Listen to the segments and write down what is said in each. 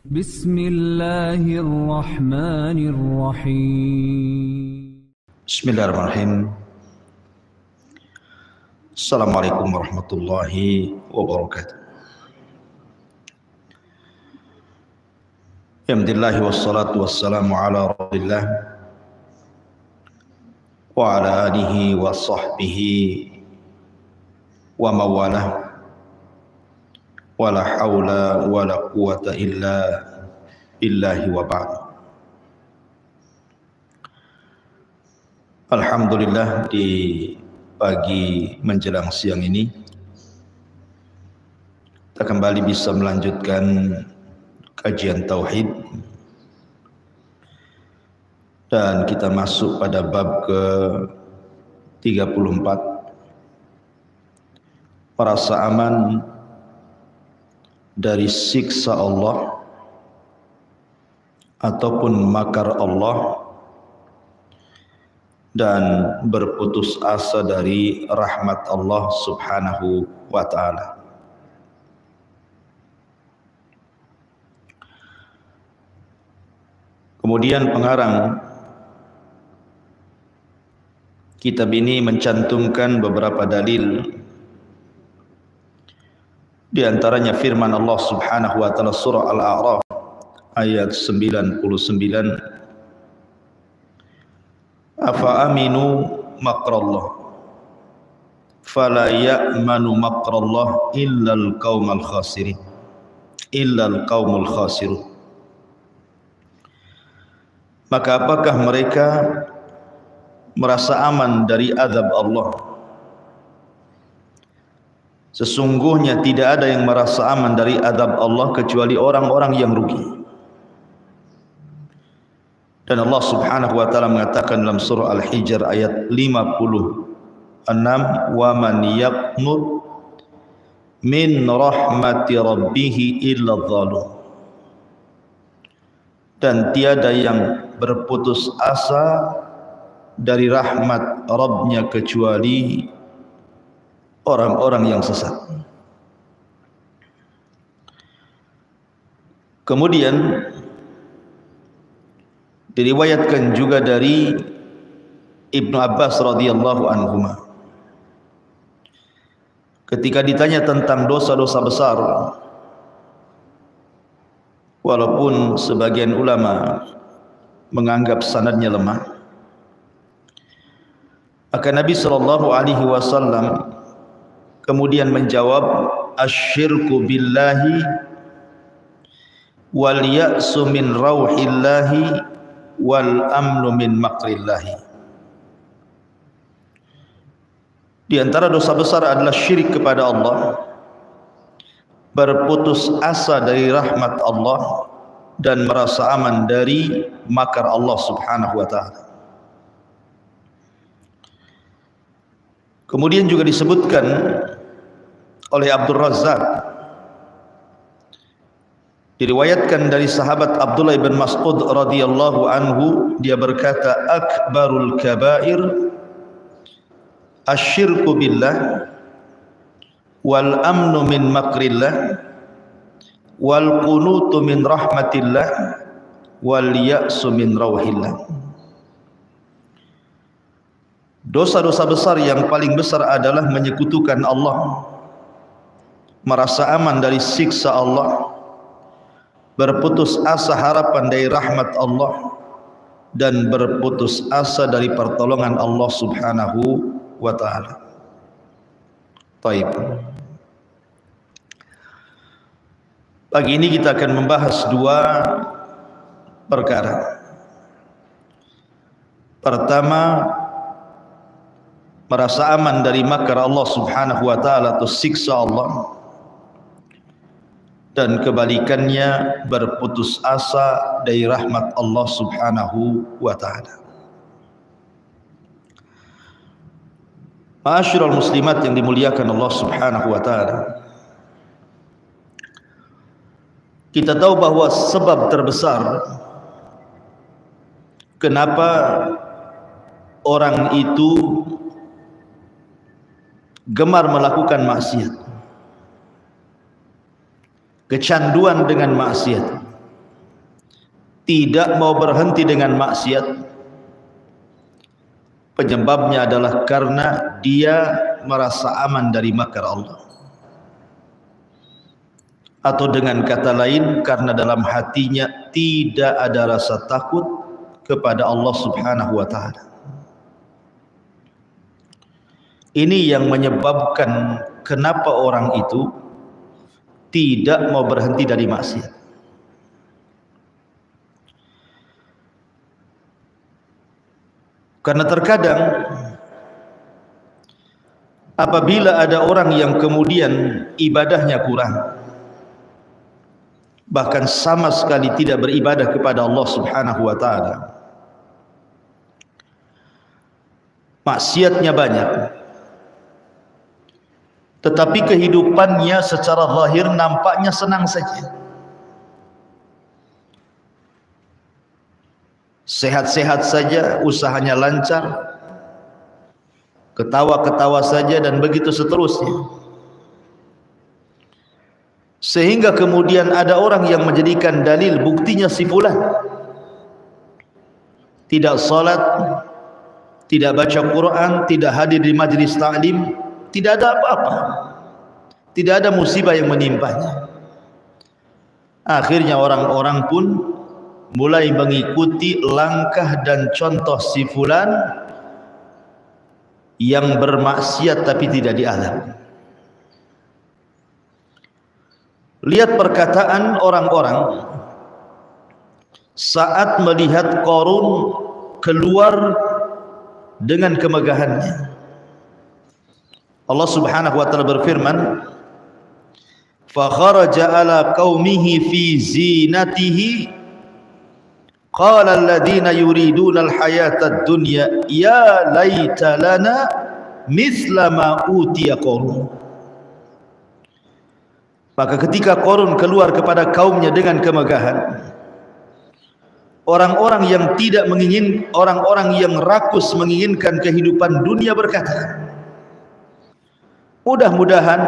Bismillahirrahmanirrahim. Bismillahirrahmanirrahim. Assalamualaikum warahmatullahi wabarakatuh. Alhamdulillah wassalatu wassalamu ala Rasulillah wa ala alihi wa sahbihi wa mawalah. Wala haula wala quwata illa billahi wa ba'd. Alhamdulillah, di pagi menjelang siang ini kita kembali bisa melanjutkan kajian tauhid, dan kita masuk pada bab ke 34, merasa aman dari siksa Allah ataupun makar Allah dan berputus asa dari rahmat Allah Subhanahu wa ta'ala. Kemudian pengarang kitab ini mencantumkan beberapa dalil, di antaranya firman Allah Subhanahu wa ta'ala surah Al-A'raf ayat 99, afa aminu makrallah fala ya'manu makrallah illal qaumul khasirin maka apakah mereka merasa aman dari azab Allah? Sesungguhnya tidak ada yang merasa aman dari azab Allah kecuali orang-orang yang rugi. Dan Allah Subhanahu wa ta'ala mengatakan dalam surah Al-Hijr ayat 56, wa man yaqnut min rahmati rabbih illa dhalum, dan tiada yang berputus asa dari rahmat Rabbnya kecuali orang-orang yang sesat. Kemudian diriwayatkan juga dari Ibnu Abbas radhiyallahu anhuma, ketika ditanya tentang dosa-dosa besar, walaupun sebagian ulama menganggap sanadnya lemah, maka Nabi sallallahu alaihi wasallam kemudian menjawab, asyirku billahi wal ya'su min rauhillahi wal amnu min makrillahi. Di antara dosa besar adalah syirik kepada Allah, berputus asa dari rahmat Allah, dan merasa aman dari makar Allah Subhanahu wa ta'ala. Kemudian juga disebutkan oleh Abdul Razzaq, diriwayatkan dari sahabat Abdullah bin Mas'ud radhiyallahu anhu, dia berkata, akbarul kabair asyirku billah wal amnu min makrillah wal qunutu min rahmatillah wal ya'su min rauhillah. Dosa-dosa besar yang paling besar adalah menyekutukan Allah, merasa aman dari siksa Allah, berputus asa harapan dari rahmat Allah, dan berputus asa dari pertolongan Allah Subhanahu wa ta'ala. Baik. Pagi ini kita akan membahas dua perkara. Pertama, merasa aman dari makar Allah Subhanahu wa ta'ala atau siksa Allah, dan kebalikannya berputus asa dari rahmat Allah Subhanahu wa ta'ala. Ma'asyiral muslimat yang dimuliakan Allah Subhanahu wa ta'ala, kita tahu bahwa sebab terbesar kenapa orang itu gemar melakukan maksiat, kecanduan dengan maksiat, tidak mau berhenti dengan maksiat, penyebabnya adalah karena dia merasa aman dari makar Allah. Atau dengan kata lain, karena dalam hatinya tidak ada rasa takut kepada Allah Subhanahu wa ta'ala. Ini yang menyebabkan kenapa orang itu tidak mau berhenti dari maksiat. Karena terkadang apabila ada orang yang kemudian ibadahnya kurang, bahkan sama sekali tidak beribadah kepada Allah Subhanahu wa ta'ala, maksiatnya banyak, tetapi kehidupannya secara zahir nampaknya senang saja, sehat-sehat saja, usahanya lancar, ketawa-ketawa saja, dan begitu seterusnya. Sehingga kemudian ada orang yang menjadikan dalil, buktinya si fulan tidak salat, tidak baca Quran, tidak hadir di majlis ta'lim, tidak ada apa-apa, tidak ada musibah yang menimpanya. Akhirnya orang-orang pun mulai mengikuti langkah dan contoh si fulan yang bermaksiat tapi tidak diazab. Lihat perkataan orang-orang saat melihat Qarun keluar dengan kemegahannya. Allah Subhanahu wa ta'ala berfirman, fa kharaja ala qaumihi fi zinatihi qala alladhina yuriduna al-hayata ad-dunya ya laita lana mithla ma utiya Qarun. Maka ketika Qarun keluar kepada kaumnya dengan kemegahan, orang-orang yang tidak menginginkan, orang-orang yang rakus menginginkan kehidupan dunia berkata, mudah-mudahan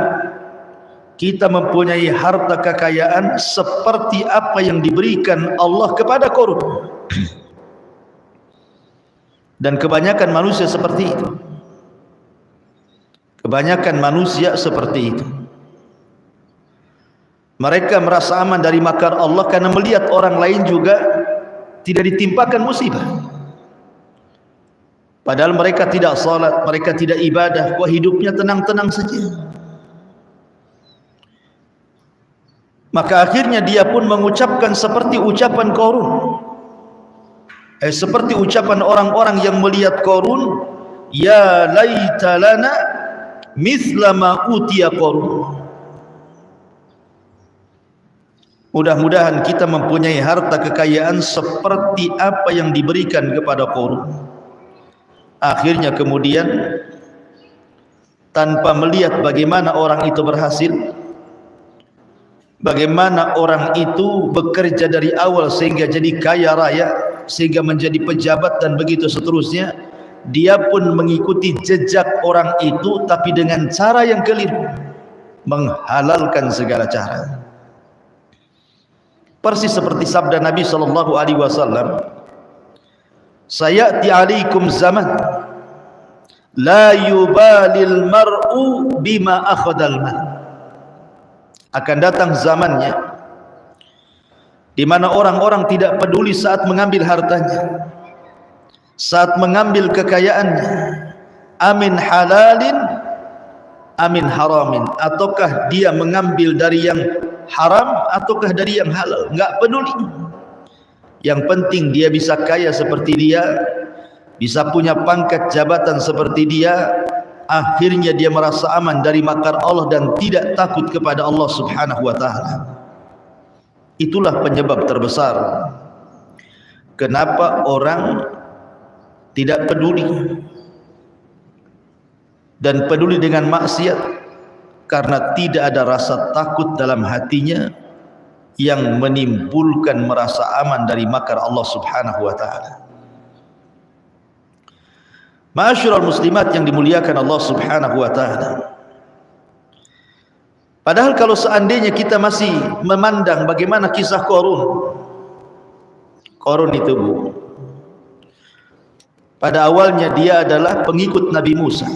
kita mempunyai harta kekayaan seperti apa yang diberikan Allah kepada Qarun. Dan kebanyakan manusia seperti itu. Kebanyakan manusia seperti itu. Mereka merasa aman dari makar Allah karena melihat orang lain juga tidak ditimpakan musibah. Padahal mereka tidak salat, mereka tidak ibadah, kok hidupnya tenang-tenang saja. Maka akhirnya dia pun mengucapkan seperti ucapan Qarun, seperti ucapan orang-orang yang melihat Qarun, ya laita lana mithla ma utiya Qarun. Mudah-mudahan kita mempunyai harta kekayaan seperti apa yang diberikan kepada Qarun. Akhirnya kemudian tanpa melihat bagaimana orang itu berhasil, bagaimana orang itu bekerja dari awal sehingga jadi kaya raya, sehingga menjadi pejabat dan begitu seterusnya, dia pun mengikuti jejak orang itu tapi dengan cara yang keliru, menghalalkan segala cara. Persis seperti sabda Nabi sallallahu alaihi wasallam, sayati alaikum zaman la yubalil mar'u bima akhadal mal. Akan datang zamannya di mana orang-orang tidak peduli saat mengambil hartanya, saat mengambil kekayaannya, amin halalin amin haramin, ataukah dia mengambil dari yang haram ataukah dari yang halal, enggak peduli. Yang penting dia bisa kaya seperti dia, bisa punya pangkat jabatan seperti dia. Akhirnya dia merasa aman dari makar Allah dan tidak takut kepada Allah Subhanahu wa ta'ala. Itulah penyebab terbesar kenapa orang tidak peduli dan peduli dengan maksiat, karena tidak ada rasa takut dalam hatinya yang menimbulkan merasa aman dari makar Allah Subhanahu wa ta'ala. Ma'asyiral muslimat yang dimuliakan Allah Subhanahu wa ta'ala, padahal kalau seandainya kita masih memandang bagaimana kisah Qarun, Qarun itu, Bu, pada awalnya dia adalah pengikut Nabi Musa.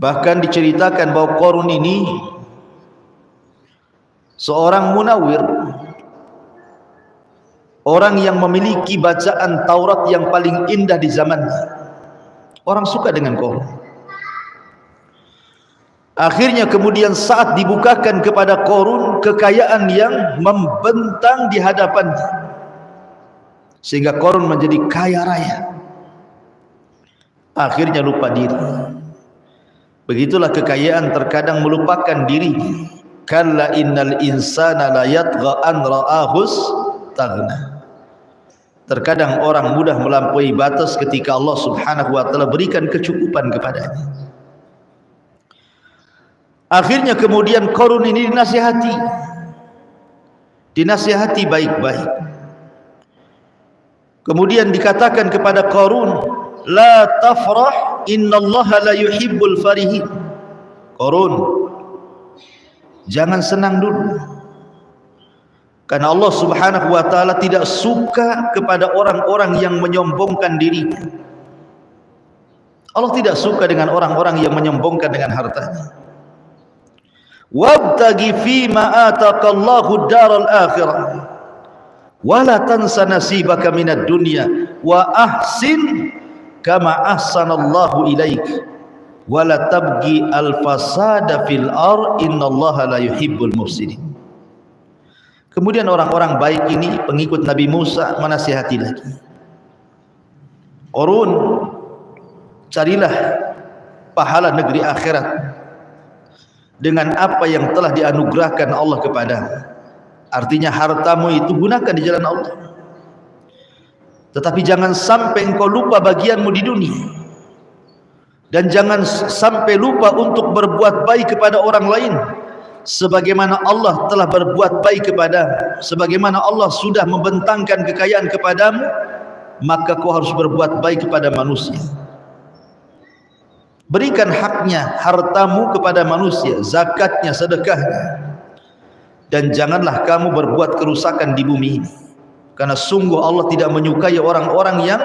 Bahkan diceritakan bahwa Qarun ini seorang munawir, orang yang memiliki bacaan Taurat yang paling indah di zamannya. Orang suka dengan Qarun. Akhirnya kemudian saat dibukakan kepada Qarun kekayaan yang membentang di hadapannya, sehingga Qarun menjadi kaya raya, akhirnya lupa diri. Begitulah kekayaan terkadang melupakan dirinya. Kalla innal insana la yatgha an ra'ahus taghna. Terkadang orang mudah melampaui batas ketika Allah Subhanahu wa taala berikan kecukupan kepadanya. Akhirnya kemudian Qarun ini dinasihati baik-baik. Kemudian dikatakan kepada Qarun, la tafrah innallaha la yuhibbul farihin. Qarun, jangan senang dulu, karena Allah Subhanahu wa taala tidak suka kepada orang-orang yang menyombongkan dirinya. Allah tidak suka dengan orang-orang yang menyombongkan dengan hartanya. Wabtaghi fima ataqallahu daral akhirah wala tansa nasibaka minad dunya wa ahsin kama ahsanallahu ilaik wala tabghi al-fasada fil ar innallaha la yuhibbul mufsidin. Kemudian orang-orang baik ini pengikut Nabi Musa menasihati lagi, Qarun, carilah pahala negeri akhirat dengan apa yang telah dianugerahkan Allah kepadamu. Artinya hartamu itu gunakan di jalan Allah, tetapi jangan sampai engkau lupa bagianmu di dunia, dan jangan sampai lupa untuk berbuat baik kepada orang lain sebagaimana Allah telah berbuat baik kepadamu. Sebagaimana Allah sudah membentangkan kekayaan kepadamu, maka kau harus berbuat baik kepada manusia. Berikan haknya, hartamu kepada manusia, zakatnya, sedekahnya. Dan janganlah kamu berbuat kerusakan di bumi ini, karena sungguh Allah tidak menyukai orang-orang yang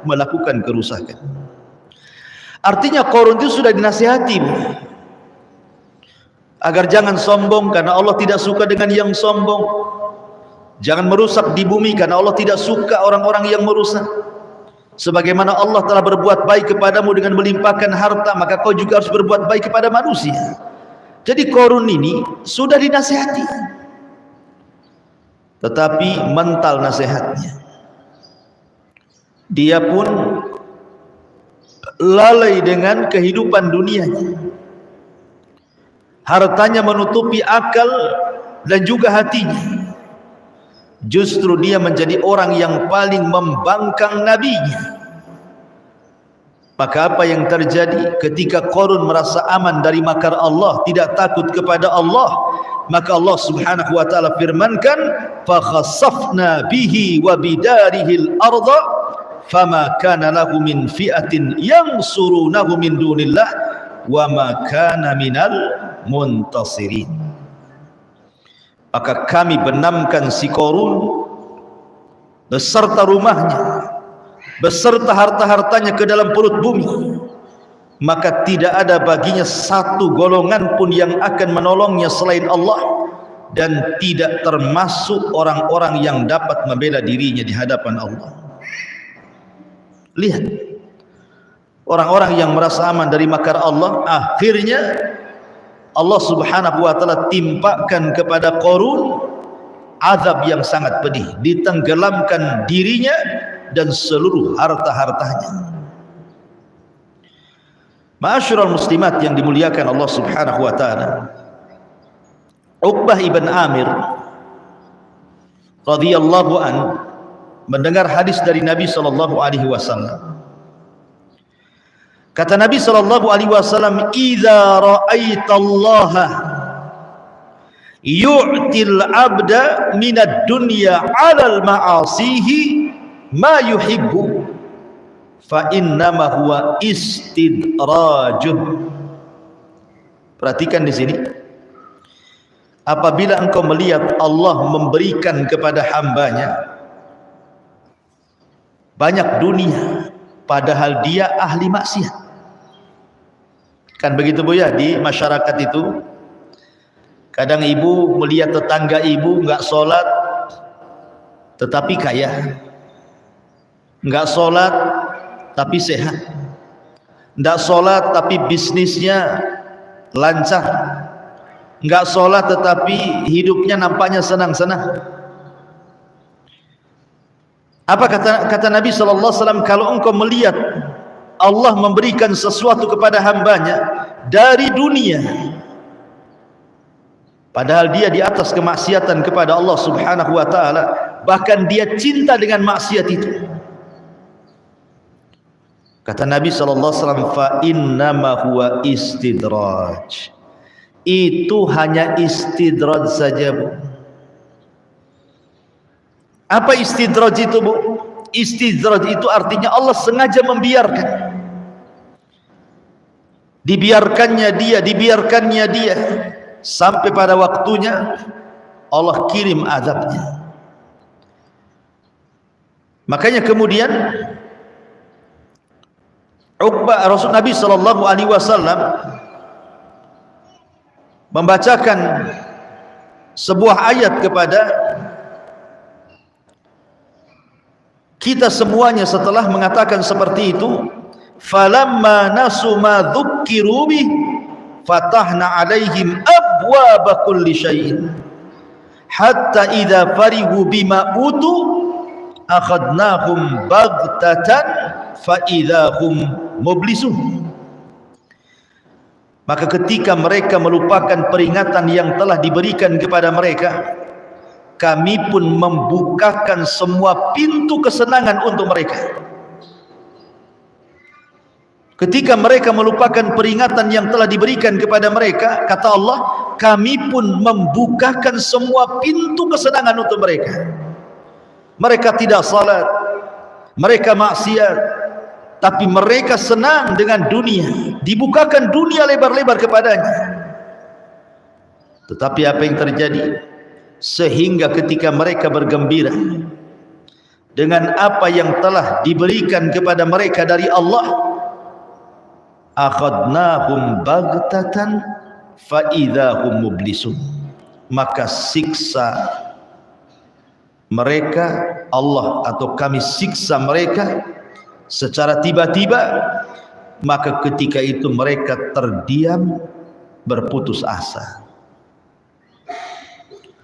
melakukan kerusakan. Artinya Qarun itu sudah dinasihati agar jangan sombong, karena Allah tidak suka dengan yang sombong. Jangan merusak di bumi, karena Allah tidak suka orang-orang yang merusak. Sebagaimana Allah telah berbuat baik kepadamu dengan melimpahkan harta, maka kau juga harus berbuat baik kepada manusia. Jadi Qarun ini sudah dinasihati, tetapi mental nasihatnya, dia pun lalai dengan kehidupan dunianya. Hartanya menutupi akal dan juga hatinya. Justru dia menjadi orang yang paling membangkang nabinya. Maka apa yang terjadi ketika Qarun merasa aman dari makar Allah, tidak takut kepada Allah, maka Allah Subhanahu wa taala firmankan, fa khassafna bihi wa bidarihil arda fama kana lahu min fi'atin yansurunahu min dunillah wa ma kana minal muntasirin. Maka kami benamkan si Qarun beserta rumahnya, beserta harta-hartanya ke dalam perut bumi, maka tidak ada baginya satu golongan pun yang akan menolongnya selain Allah, dan tidak termasuk orang-orang yang dapat membela dirinya di hadapan Allah. Lihat, orang-orang yang merasa aman dari makar Allah, akhirnya Allah Subhanahu wa taala timpakan kepada Qarun azab yang sangat pedih, ditenggelamkan dirinya dan seluruh harta-hartanya. Ma'asyiral muslimat yang dimuliakan Allah Subhanahu wa taala, Uqbah ibn Amir radhiyallahu an mendengar hadis dari Nabi sallallahu alaihi wasallam. Kata Nabi sallallahu alaihi wasallam, "Idza ra'aitallaha yu'til 'abda minad dunya 'alal ma'asihi ma yuhibbu fa innama huwa istidrajuh." Perhatikan di sini. apabila engkau melihat Allah memberikan kepada hambanya banyak dunia padahal dia ahli maksiat. Kan begitu Bu ya, di masyarakat itu kadang ibu melihat tetangga ibu enggak sholat tetapi kaya, enggak sholat tapi sehat, enggak sholat tapi bisnisnya lancar, enggak sholat tetapi hidupnya nampaknya senang-senang. Apa kata Nabi SAW, kalau engkau melihat Allah memberikan sesuatu kepada hambanya dari dunia padahal dia di atas kemaksiatan kepada Allah Subhanahu wa ta'ala, bahkan dia cinta dengan maksiat itu, kata Nabi SAW, fa innama huwa istidraj, itu hanya istidraj saja Bu. Apa istidraj itu Bu? Istidraj itu artinya Allah sengaja membiarkan, dibiarkannya dia sampai pada waktunya Allah kirim azabnya. Makanya kemudian Rasul Nabi SAW membacakan sebuah ayat kepada kita semuanya setelah mengatakan seperti itu, falamma nasu ma dzukkiru bih fatahna alaihim abwaaba kulli syai'in hatta idza farihu bima utu akhadnahum baghtatan fa idza hum mublisun. Maka ketika mereka melupakan peringatan yang telah diberikan kepada mereka, kami pun membukakan semua pintu kesenangan untuk mereka. Ketika mereka melupakan peringatan yang telah diberikan kepada mereka, kata Allah, kami pun membukakan semua pintu kesenangan untuk mereka. Mereka tidak salat, mereka maksiat, tapi mereka senang dengan dunia, dibukakan dunia lebar-lebar kepadanya. Tetapi apa yang terjadi? Sehingga ketika mereka bergembira dengan apa yang telah diberikan kepada mereka dari Allah, akhadnahum baghtatan fa idzahum mublisun, maka siksa mereka Allah atau kami siksa mereka secara tiba-tiba, maka ketika itu mereka terdiam berputus asa.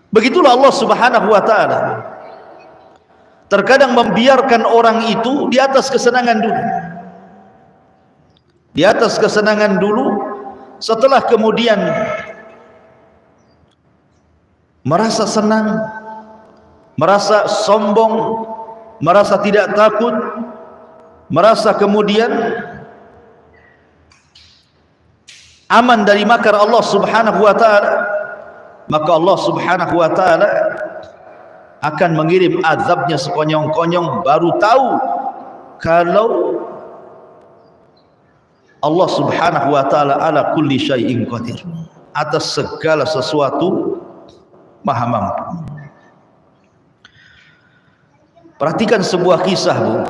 Begitulah Allah Subhanahu wa ta'ala terkadang membiarkan orang itu di atas kesenangan dulu, di atas kesenangan dulu, setelah kemudian merasa senang, merasa sombong, merasa tidak takut, merasa kemudian aman dari makar Allah Subhanahu wa ta'ala, maka Allah Subhanahu wa ta'ala akan mengirim azabnya sekonyong-konyong. Baru tahu kalau Allah Subhanahu wa ta'ala ala kulli syai'in qadir, atas segala sesuatu maha mampu. Perhatikan sebuah kisah Bu,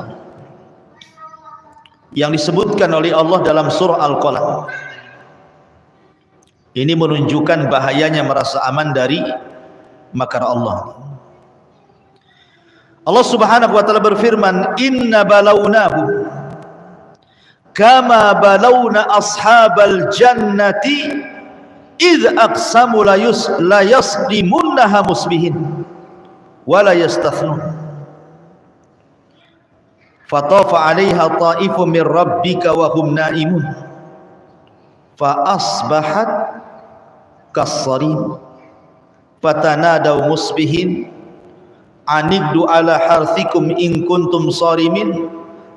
yang disebutkan oleh Allah dalam surah Al-Qalam. Ini menunjukkan bahayanya merasa aman dari makar Allah. Allah Subhanahu wa ta'ala berfirman, inna balawnahu kama balawna ashabal jannati idh aqsamu la yaslimunnaha musbihin wa la yastathnun fatafa 'alaiha ta'ifun min rabbika wa hum naimun fa asbahat kassarim fatanadaw musbihin anigdu ala harthikum in kuntum sarimin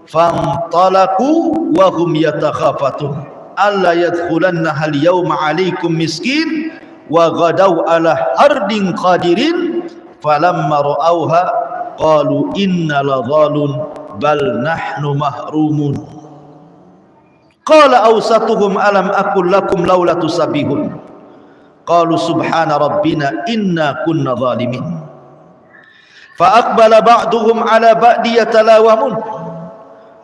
fantalaqu wa hum yatakhafatun alla yadkhulannaha al-yawma 'alaykum miskin wa ghadaw ala hardin qadirin falamma ra'awha qalu inna ladhalun bal nahnu mahrumun qala awsatuhum alam aqul lakum laula tusabbihun qalu subhana rabbina inna kunna zalimin. Fa aqbala ba'duhum ala ba'di yatalawamun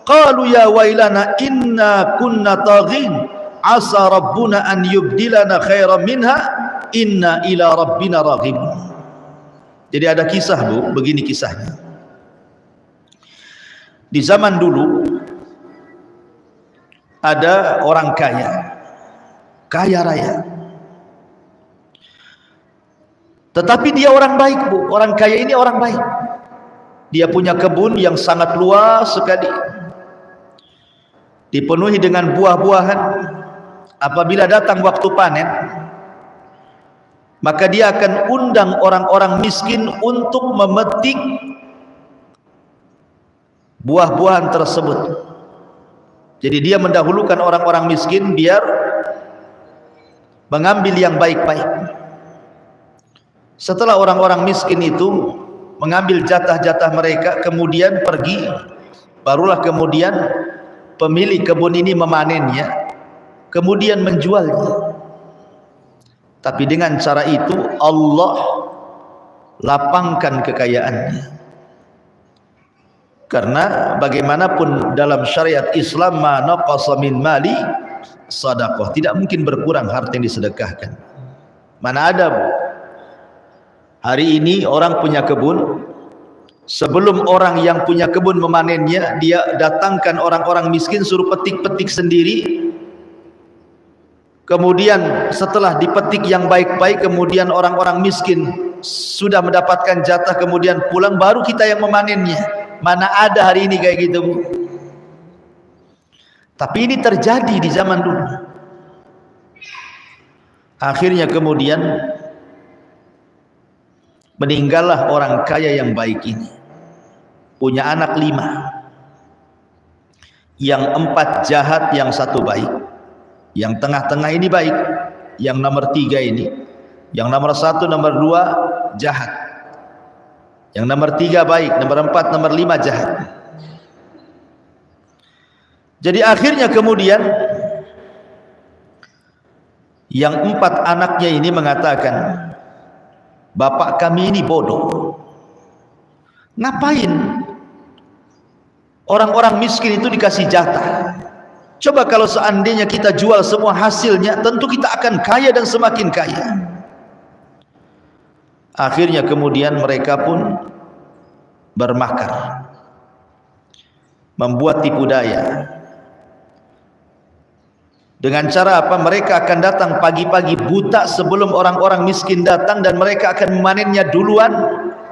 qalu ya wailana inna kunna taghin asa rabbuna an yubdilana khairan minha inna ila rabbina raghibun. Jadi ada kisah, Bu, begini kisahnya. Di zaman dulu ada orang kaya, kaya raya. Tetapi dia orang baik, Bu. Orang kaya ini orang baik. Dia punya kebun yang sangat luas sekali, dipenuhi dengan buah-buahan. Apabila datang waktu panen, maka dia akan undang orang-orang miskin untuk memetik buah-buahan tersebut. Jadi dia mendahulukan orang-orang miskin biar mengambil yang baik-baik. Setelah orang-orang miskin itu mengambil jatah-jatah mereka, kemudian pergi, barulah kemudian pemilik kebun ini memanennya, kemudian menjualnya. Tapi dengan cara itu Allah lapangkan kekayaannya. Karena bagaimanapun dalam syariat Islam, ma naqasa min mali sadaqah, tidak mungkin berkurang harta yang disedekahkan. Mana ada, Bu? Hari ini orang punya kebun, sebelum orang yang punya kebun memanennya, dia datangkan orang-orang miskin suruh petik-petik sendiri. Kemudian setelah dipetik yang baik-baik, kemudian orang-orang miskin sudah mendapatkan jatah, kemudian pulang, baru kita yang memanennya. Mana ada hari ini kayak gitu, Bu? Tapi ini terjadi di zaman dulu. Akhirnya kemudian meninggallah orang kaya yang baik ini. Punya anak 5. Yang 4 jahat, yang 1 baik. Yang tengah-tengah ini baik, yang nomor 3 ini. Yang nomor 1, nomor 2 jahat. Yang nomor 3 baik, nomor 4, nomor 5 jahat. Jadi akhirnya kemudian yang 4 anaknya ini mengatakan, bapak kami ini bodoh. Ngapain orang-orang miskin itu dikasih jatah? Coba kalau seandainya kita jual semua hasilnya, tentu kita akan kaya dan semakin kaya. Akhirnya kemudian mereka pun bermakar, membuat tipu daya. Dengan cara apa? Mereka akan datang pagi-pagi buta sebelum orang-orang miskin datang, dan mereka akan memanennya duluan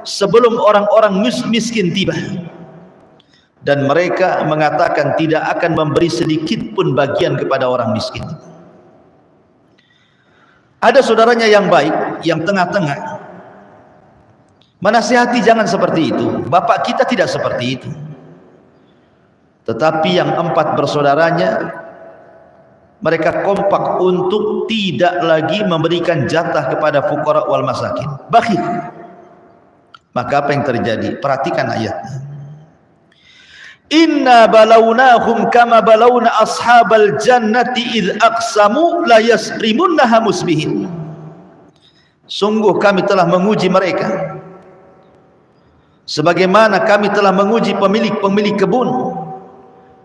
sebelum orang-orang miskin tiba. Dan mereka mengatakan tidak akan memberi sedikit pun bagian kepada orang miskin. Ada saudaranya yang baik, yang tengah-tengah, menasihati jangan seperti itu, bapak kita tidak seperti itu. Tetapi yang 4 bersaudaranya, mereka kompak untuk tidak lagi memberikan jatah kepada fuqara wal masakin, bakhil. Maka apa yang terjadi? Perhatikan ayatnya. Inna balawnahum kama balawna ashabal jannati idh aqsamu la yasrimunnaha musbihin. Sungguh kami telah menguji mereka sebagaimana kami telah menguji pemilik-pemilik kebun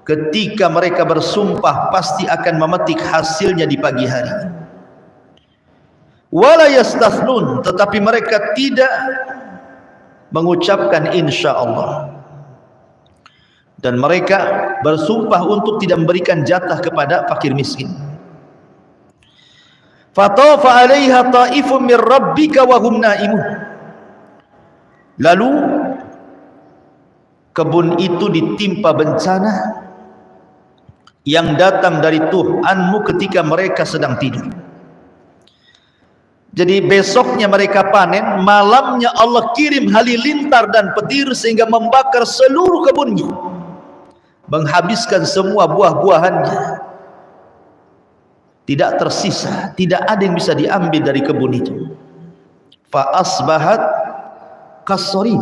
ketika mereka bersumpah pasti akan memetik hasilnya di pagi hari. Wala yastathnun, tetapi mereka tidak mengucapkan insyaallah. Dan mereka bersumpah untuk tidak memberikan jatah kepada fakir miskin. Fatafa 'alaiha ta'ifun min rabbika wa hum naimun. Lalu kebun itu ditimpa bencana yang datang dari Tuhanmu ketika mereka sedang tidur. Jadi besoknya mereka panen, malamnya Allah kirim halilintar dan petir sehingga membakar seluruh kebunnya, menghabiskan semua buah-buahannya. Tidak tersisa, tidak ada yang bisa diambil dari kebun itu. Fa asbahat kassarim,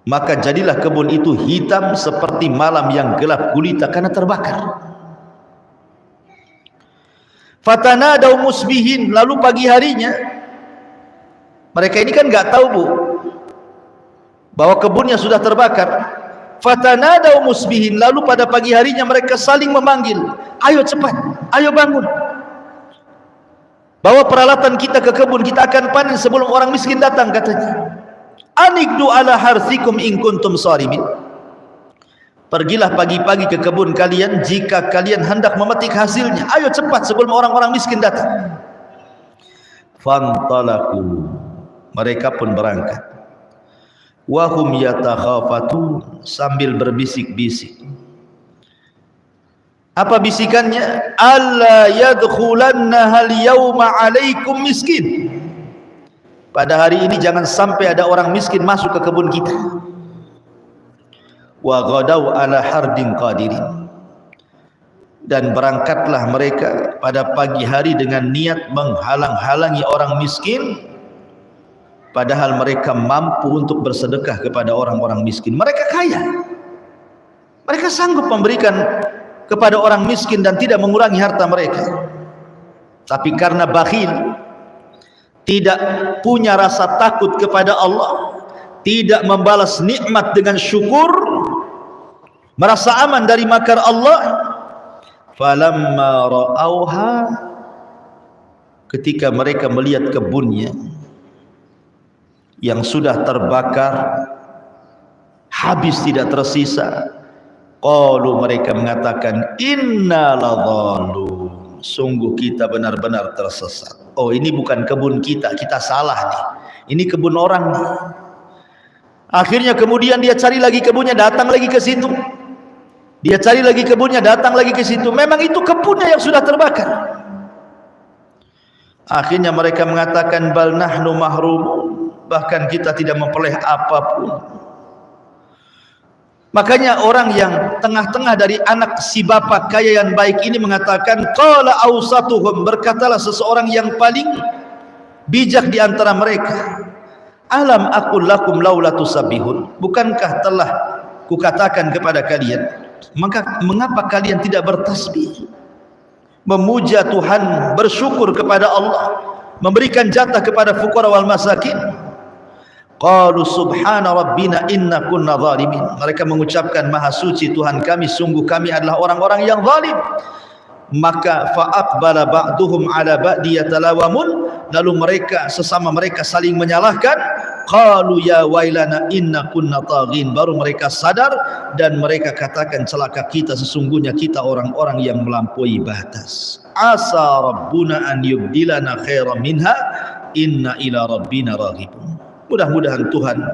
maka jadilah kebun itu hitam seperti malam yang gelap gulita karena terbakar. Fatanadaw musbihin, lalu pagi harinya, mereka ini kan enggak tahu Bu bahwa kebunnya sudah terbakar. Fatanadaw musbihin, lalu pada pagi harinya mereka saling memanggil, ayo cepat, ayo bangun, bawa peralatan kita ke kebun, kita akan panen sebelum orang miskin datang, katanya. Anikdu ala harthikum in kuntum sarimin. Pergilah pagi-pagi ke kebun kalian jika kalian hendak memetik hasilnya. Ayo cepat sebelum orang-orang miskin datang. Fantalaku, mereka pun berangkat. Wahum yatakhafatun, sambil berbisik-bisik. Apa bisikannya? Alla yadkhulannaha al-yawma 'alaikum miskin. Pada hari ini jangan sampai ada orang miskin masuk ke kebun kita. Wa ghadaw ala hardin qadirin. Dan berangkatlah mereka pada pagi hari dengan niat menghalang-halangi orang miskin, padahal mereka mampu untuk bersedekah kepada orang-orang miskin. Mereka kaya, mereka sanggup memberikan kepada orang miskin dan tidak mengurangi harta mereka. Tapi karena bakhil, tidak punya rasa takut kepada Allah, tidak membalas nikmat dengan syukur, merasa aman dari makar Allah. Falamma ra'auha, ketika mereka melihat kebunnya yang sudah terbakar, habis tidak tersisa, qalu, mereka mengatakan, inna ladhalun, sungguh kita benar-benar tersesat. Oh, ini bukan kebun kita, kita salah nih, ini kebun orang nih. Akhirnya kemudian dia cari lagi kebunnya, datang lagi ke situ. Dia cari lagi kebunnya, datang lagi ke situ. Memang itu kebunnya yang sudah terbakar. Akhirnya mereka mengatakan, bal nahnu mahrumun, bahkan kita tidak memperoleh apapun. Makanya orang yang tengah-tengah dari anak si bapak kaya yang baik ini mengatakan, qala awsatuhum, berkatalah seseorang yang paling bijak di antara mereka, alam aqul lakum laula tusabbihun, bukankah telah kukatakan kepada kalian, maka mengapa kalian tidak bertasbih, memuja Tuhan, bersyukur kepada Allah, memberikan jatah kepada fuqara wal masakin. Qalu subhana rabbina inna kunna zalimin, mereka mengucapkan maha suci Tuhan kami, sungguh kami adalah orang-orang yang zalim. Maka fa'aqbala ba'duhum ala ba'di yatalawamun, lalu mereka sesama mereka saling menyalahkan. Qalu ya wailana inna kunna taghin, baru mereka sadar dan mereka katakan, celaka kita, sesungguhnya kita orang-orang yang melampaui batas. Asa rabbuna an yubdilana khairan minha inna ila rabbina raghibun. Mudah-mudahan Tuhan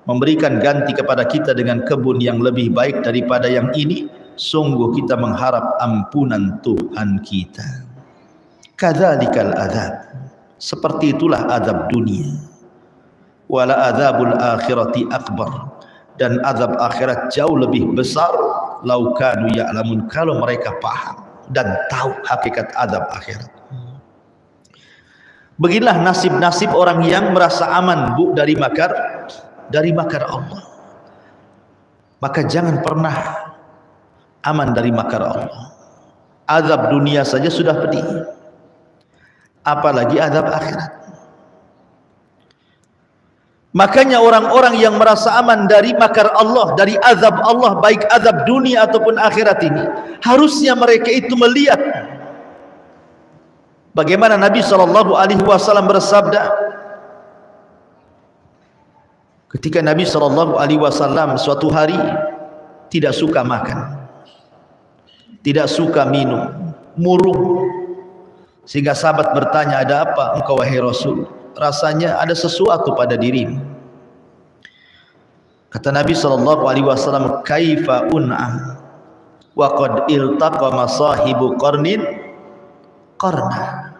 memberikan ganti kepada kita dengan kebun yang lebih baik daripada yang ini. Sungguh kita mengharap ampunan Tuhan kita. Kadzalikal adzab, seperti itulah azab dunia. Wala adzabul akhirati akbar, dan azab akhirat jauh lebih besar. Lau kanu ya'lamun, kalau mereka paham dan tahu hakikat azab akhirat. Beginilah nasib-nasib orang yang merasa aman Bu dari makar Allah. Maka jangan pernah aman dari makar Allah. Azab dunia saja sudah pedih, apalagi azab akhirat. Makanya orang-orang yang merasa aman dari makar Allah, dari azab Allah, baik azab dunia ataupun akhirat ini, harusnya mereka itu melihat bagaimana Nabi SAW bersabda ketika Nabi SAW suatu hari tidak suka makan, tidak suka minum, murung, sehingga sahabat bertanya, ada apa engkau wahai Rasul? Rasanya ada sesuatu pada dirimu. Kata Nabi SAW, kaifa un'am wa qad iltaqa masahibu qarnin qarna.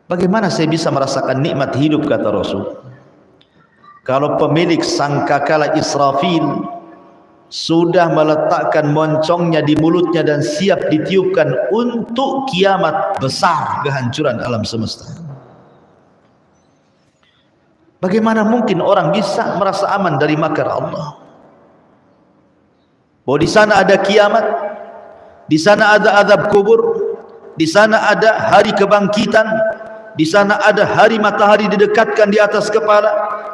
Bagaimana saya bisa merasakan nikmat hidup, kata Rasul, kalau pemilik sangkakala Israfil sudah meletakkan moncongnya di mulutnya dan siap ditiupkan untuk kiamat besar, kehancuran alam semesta. Bagaimana mungkin orang bisa merasa aman dari makar Allah? Bahwa di sana ada kiamat, di sana ada azab kubur, Di sana ada hari kebangkitan, di sana ada hari matahari didekatkan di atas kepala,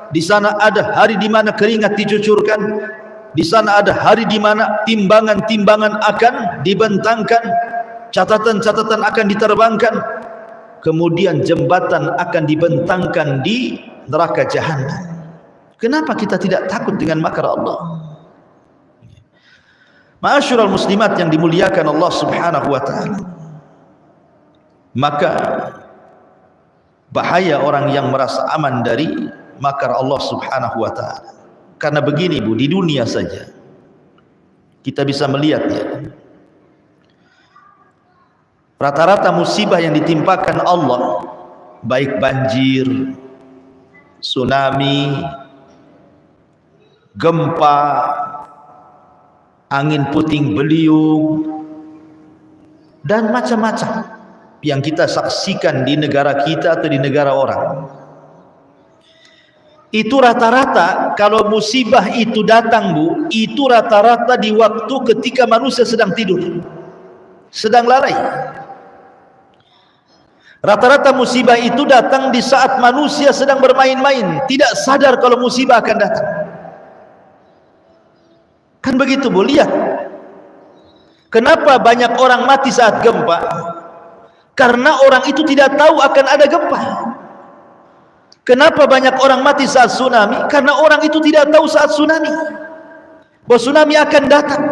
di sana ada hari di mana keringat dicucurkan, di sana ada hari di mana timbangan-timbangan akan dibentangkan, catatan-catatan akan diterbangkan, kemudian jembatan akan dibentangkan di neraka jahanam. Kenapa kita tidak takut dengan makar Allah? Ma'asyiral muslimat yang dimuliakan Allah Subhanahu wa taala. Maka bahaya orang yang merasa aman dari makar Allah Subhanahu wa taala. Karena begini Bu, di dunia saja kita bisa melihat ya, rata-rata musibah yang ditimpakan Allah, baik banjir, tsunami, gempa, angin puting beliung, dan macam-macam yang kita saksikan di negara kita atau di negara orang. Itu rata-rata kalau musibah itu datang Bu, itu rata-rata di waktu ketika manusia sedang tidur, sedang lalai. Rata-rata musibah itu datang di saat manusia sedang bermain-main, tidak sadar kalau musibah akan datang. Kan begitu Bu, lihat. Kenapa banyak orang mati saat gempa? Karena orang itu tidak tahu akan ada gempa. Kenapa banyak orang mati saat tsunami? Karena orang itu tidak tahu saat tsunami, bahwa tsunami akan datang,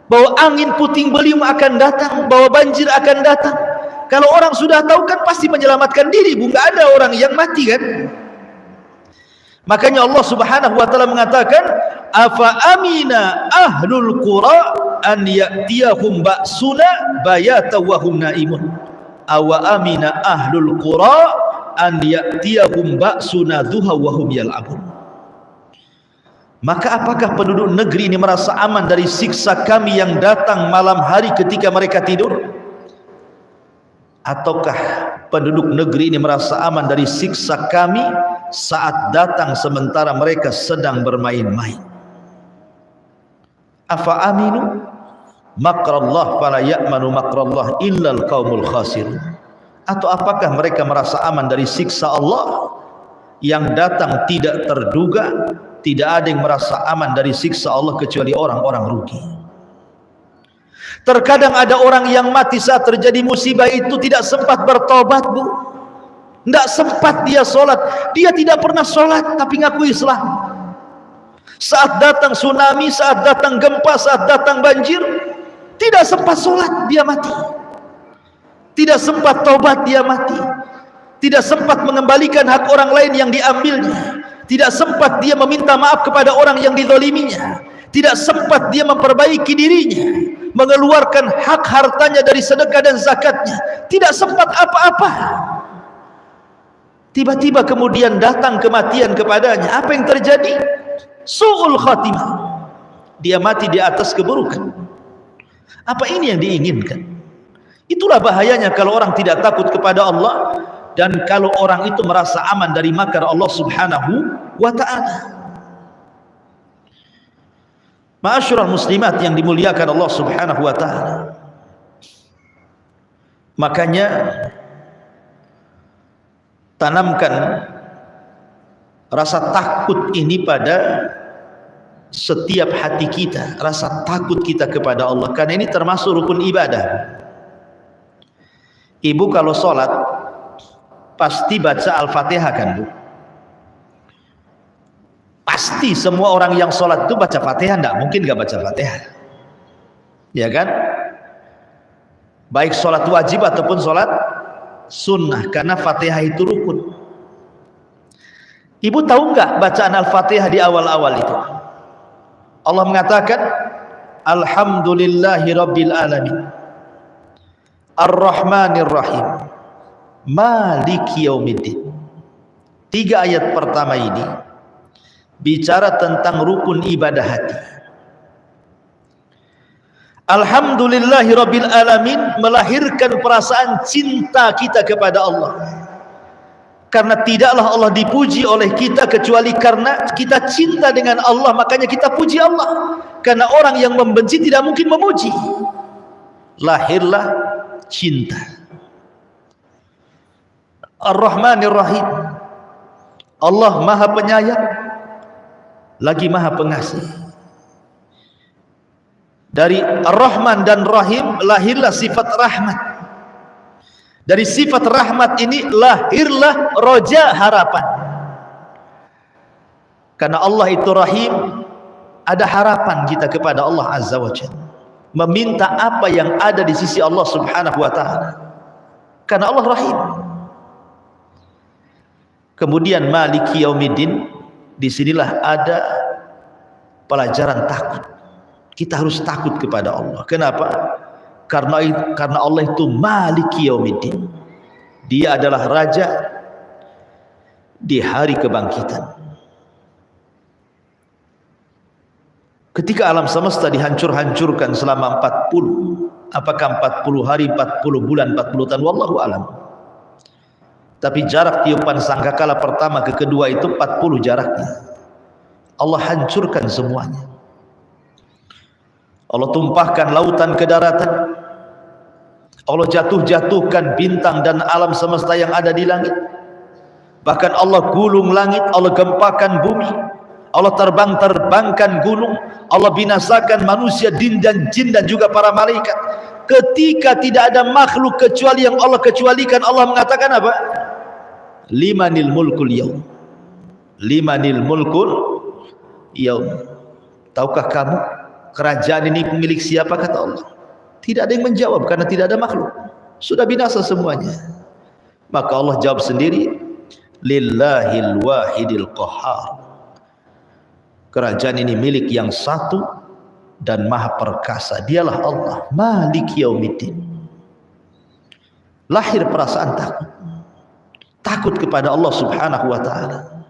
bahwa angin puting beliung akan datang, bahwa banjir akan datang. Kalau orang sudah tahu kan pasti menyelamatkan diri Bu, nggak ada orang yang mati kan. Makanya Allah Subhanahu wa taala mengatakan, afa amina ahlul qura an ya'tiyahum ba'suna bayata wa hum naimun. Awa amina ahlul qura an ya'tiyahum ba'suna duha wa hum yal'abun. Maka apakah penduduk negeri ini merasa aman dari siksa kami yang datang malam hari ketika mereka tidur? Ataukah penduduk negeri ini merasa aman dari siksa kami saat datang sementara mereka sedang bermain-main? Afa aminu makrallah fala ya'manu makrallah illal qaumul khasirun. Atau apakah mereka merasa aman dari siksa Allah yang datang tidak terduga? Tidak ada yang merasa aman dari siksa Allah kecuali orang-orang rugi. Terkadang ada orang yang mati saat terjadi musibah itu tidak sempat bertobat Bu, tidak sempat dia sholat. Dia tidak pernah sholat tapi ngaku Islam. Saat datang tsunami, saat datang gempa, saat datang banjir, tidak sempat sholat, dia mati. Tidak sempat taubat, dia mati. Tidak sempat mengembalikan hak orang lain yang diambilnya. Tidak sempat dia meminta maaf kepada orang yang dizaliminya. Tidak sempat dia memperbaiki dirinya, mengeluarkan hak hartanya dari sedekah dan zakatnya. Tidak sempat apa-apa. Tiba-tiba kemudian datang kematian kepadanya. Apa yang terjadi? Su'ul khatimah. Dia mati di atas keburukan. Apa ini yang diinginkan? Itulah bahayanya kalau orang tidak takut kepada Allah, dan kalau orang itu merasa aman dari makar Allah Subhanahu wa ta'ala. Ma'asyiral muslimat yang dimuliakan Allah Subhanahu wa ta'ala. Makanya tanamkan rasa takut ini pada setiap hati kita, rasa takut kita kepada Allah, karena ini termasuk rukun ibadah. Ibu kalau sholat pasti baca Al-Fatihah kan Bu? Pasti semua orang yang sholat itu baca Fatihah, tidak mungkin gak baca Fatihah, ya kan? Baik sholat wajib ataupun sholat sunnah, karena Fatihah itu rukun. Ibu tahu nggak bacaan Al-Fatihah di awal-awal itu? Allah mengatakan, Alhamdulillahi Rabbil Alamin, Ar-Rahmanir Rahim, Maliki Yaumiddin. 3 ayat pertama ini bicara tentang rukun ibadah hati. Alhamdulillahi Rabbil Alamin melahirkan perasaan cinta kita kepada Allah. Karena tidaklah Allah dipuji oleh kita kecuali karena kita cinta dengan Allah, makanya kita puji Allah. Karena orang yang membenci tidak mungkin memuji. Lahirlah cinta. Ar-Rahmanir Rahim. Allah Maha Penyayang lagi Maha Pengasih. Dari Ar-Rahman dan Rahim lahirlah sifat rahmat. Dari sifat rahmat ini lahirlah roja, harapan. Karena Allah itu Rahim, ada harapan kita kepada Allah Azza wa Jalla, meminta apa yang ada di sisi Allah Subhanahu wa taala. Karena Allah Rahim. Kemudian Maliki Yaumiddin, disinilah ada pelajaran takut. Kita harus takut kepada Allah. Kenapa? Karena Allah itu Maliki Yaumiddin. Dia adalah raja di hari kebangkitan. Ketika alam semesta dihancur-hancurkan selama 40, apakah 40 hari, 40 bulan, 40 tahun, wallahu alam. Tapi jarak tiupan sangkakala pertama ke kedua itu 40 jaraknya. Allah hancurkan semuanya. Allah tumpahkan lautan ke daratan. Allah jatuhkan bintang dan alam semesta yang ada di langit. Bahkan Allah gulung langit, Allah gempakan bumi, Allah terbangkan gunung, Allah binasakan manusia, jin dan juga para malaikat. Ketika tidak ada makhluk kecuali yang Allah kecualikan, Allah mengatakan apa? Limanil mulkul yaum. Limanil mulkul yaum. Tahukah kamu kerajaan ini milik siapa, kata Allah? Tidak ada yang menjawab karena tidak ada makhluk. Sudah binasa semuanya. Maka Allah jawab sendiri, lillahil wahidil qahhar. Kerajaan ini milik yang satu dan maha perkasa. Dialah Allah, Maliki Yaumiddin. Lahir perasaan takut. Takut kepada Allah Subhanahu wa taala.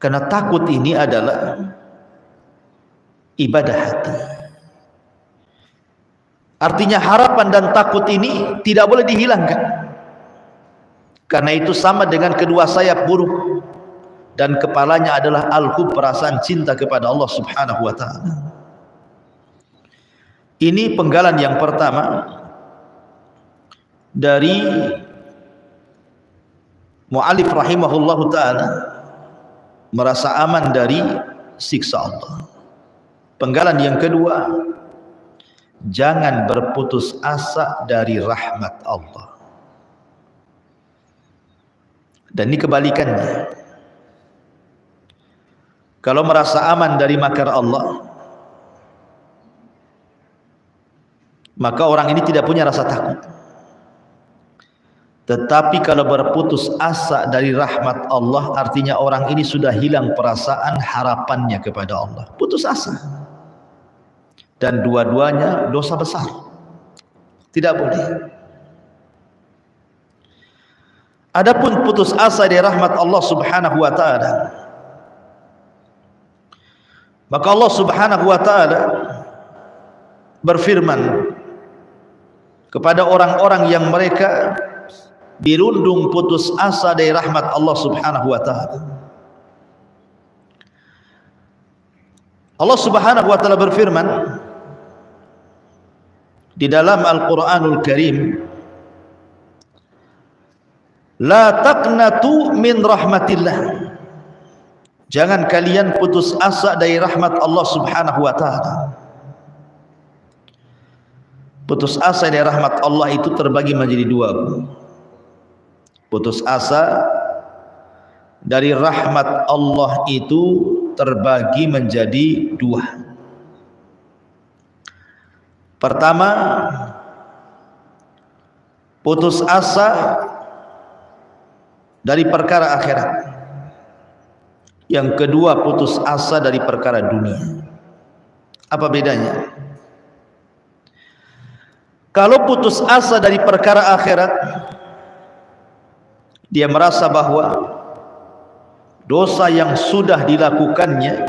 Karena takut ini adalah ibadah hati. Artinya harapan dan takut ini tidak boleh dihilangkan. Karena itu sama dengan kedua sayap burung, dan kepalanya adalah al-hub, perasaan cinta kepada Allah Subhanahu wa taala. Ini penggalan yang pertama dari mu'alif rahimahullahu ta'ala, merasa aman dari siksa Allah. Penggalan yang kedua, jangan berputus asa dari rahmat Allah. Dan ini kebalikannya. Kalau merasa aman dari makar Allah, maka orang ini tidak punya rasa takut. Tetapi kalau berputus asa dari rahmat Allah, artinya orang ini sudah hilang perasaan harapannya kepada Allah. Putus asa. Dan dua-duanya dosa besar. Tidak boleh. Adapun putus asa dari rahmat Allah Subhanahu wa taala, maka Allah Subhanahu wa taala berfirman kepada orang-orang yang mereka dirundung putus asa dari rahmat Allah Subhanahu wa taala. Allah Subhanahu wa taala berfirman di dalam Al-Qur'anul Karim, la taqnatu min rahmatillah. Jangan kalian putus asa dari rahmat Allah Subhanahu wa taala. Putus asa dari rahmat Allah itu terbagi menjadi dua. Putus asa dari rahmat Allah itu terbagi menjadi dua. Pertama, putus asa dari perkara akhirat. Yang kedua, putus asa dari perkara dunia. Apa bedanya? Kalau putus asa dari perkara akhirat, dia merasa bahwa dosa yang sudah dilakukannya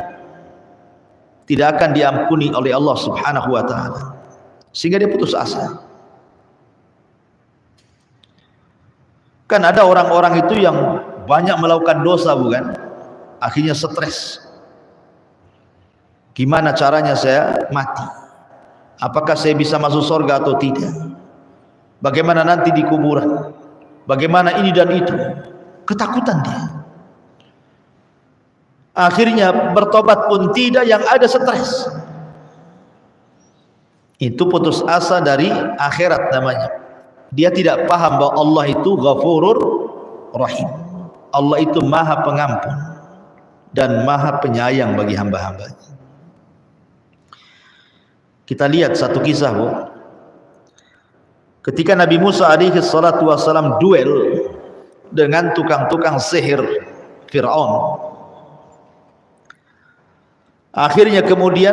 tidak akan diampuni oleh Allah Subhanahu wa taala, sehingga dia putus asa. Kan ada orang-orang itu yang banyak melakukan dosa, bukan? Akhirnya stres. Gimana caranya saya mati? Apakah saya bisa masuk surga atau tidak? bagaimana nanti di kuburan, bagaimana ini dan itu. Ketakutan dia. Akhirnya bertobat pun tidak, yang ada stres. Itu putus asa dari akhirat namanya. Dia tidak paham bahwa Allah itu Ghafurur Rahim. Allah itu Maha Pengampun dan Maha Penyayang bagi hamba-hambanya. Kita lihat satu kisah, Bu. Ketika Nabi Musa alaihi salatu wasalam duel dengan tukang-tukang sihir Fir'aun, akhirnya kemudian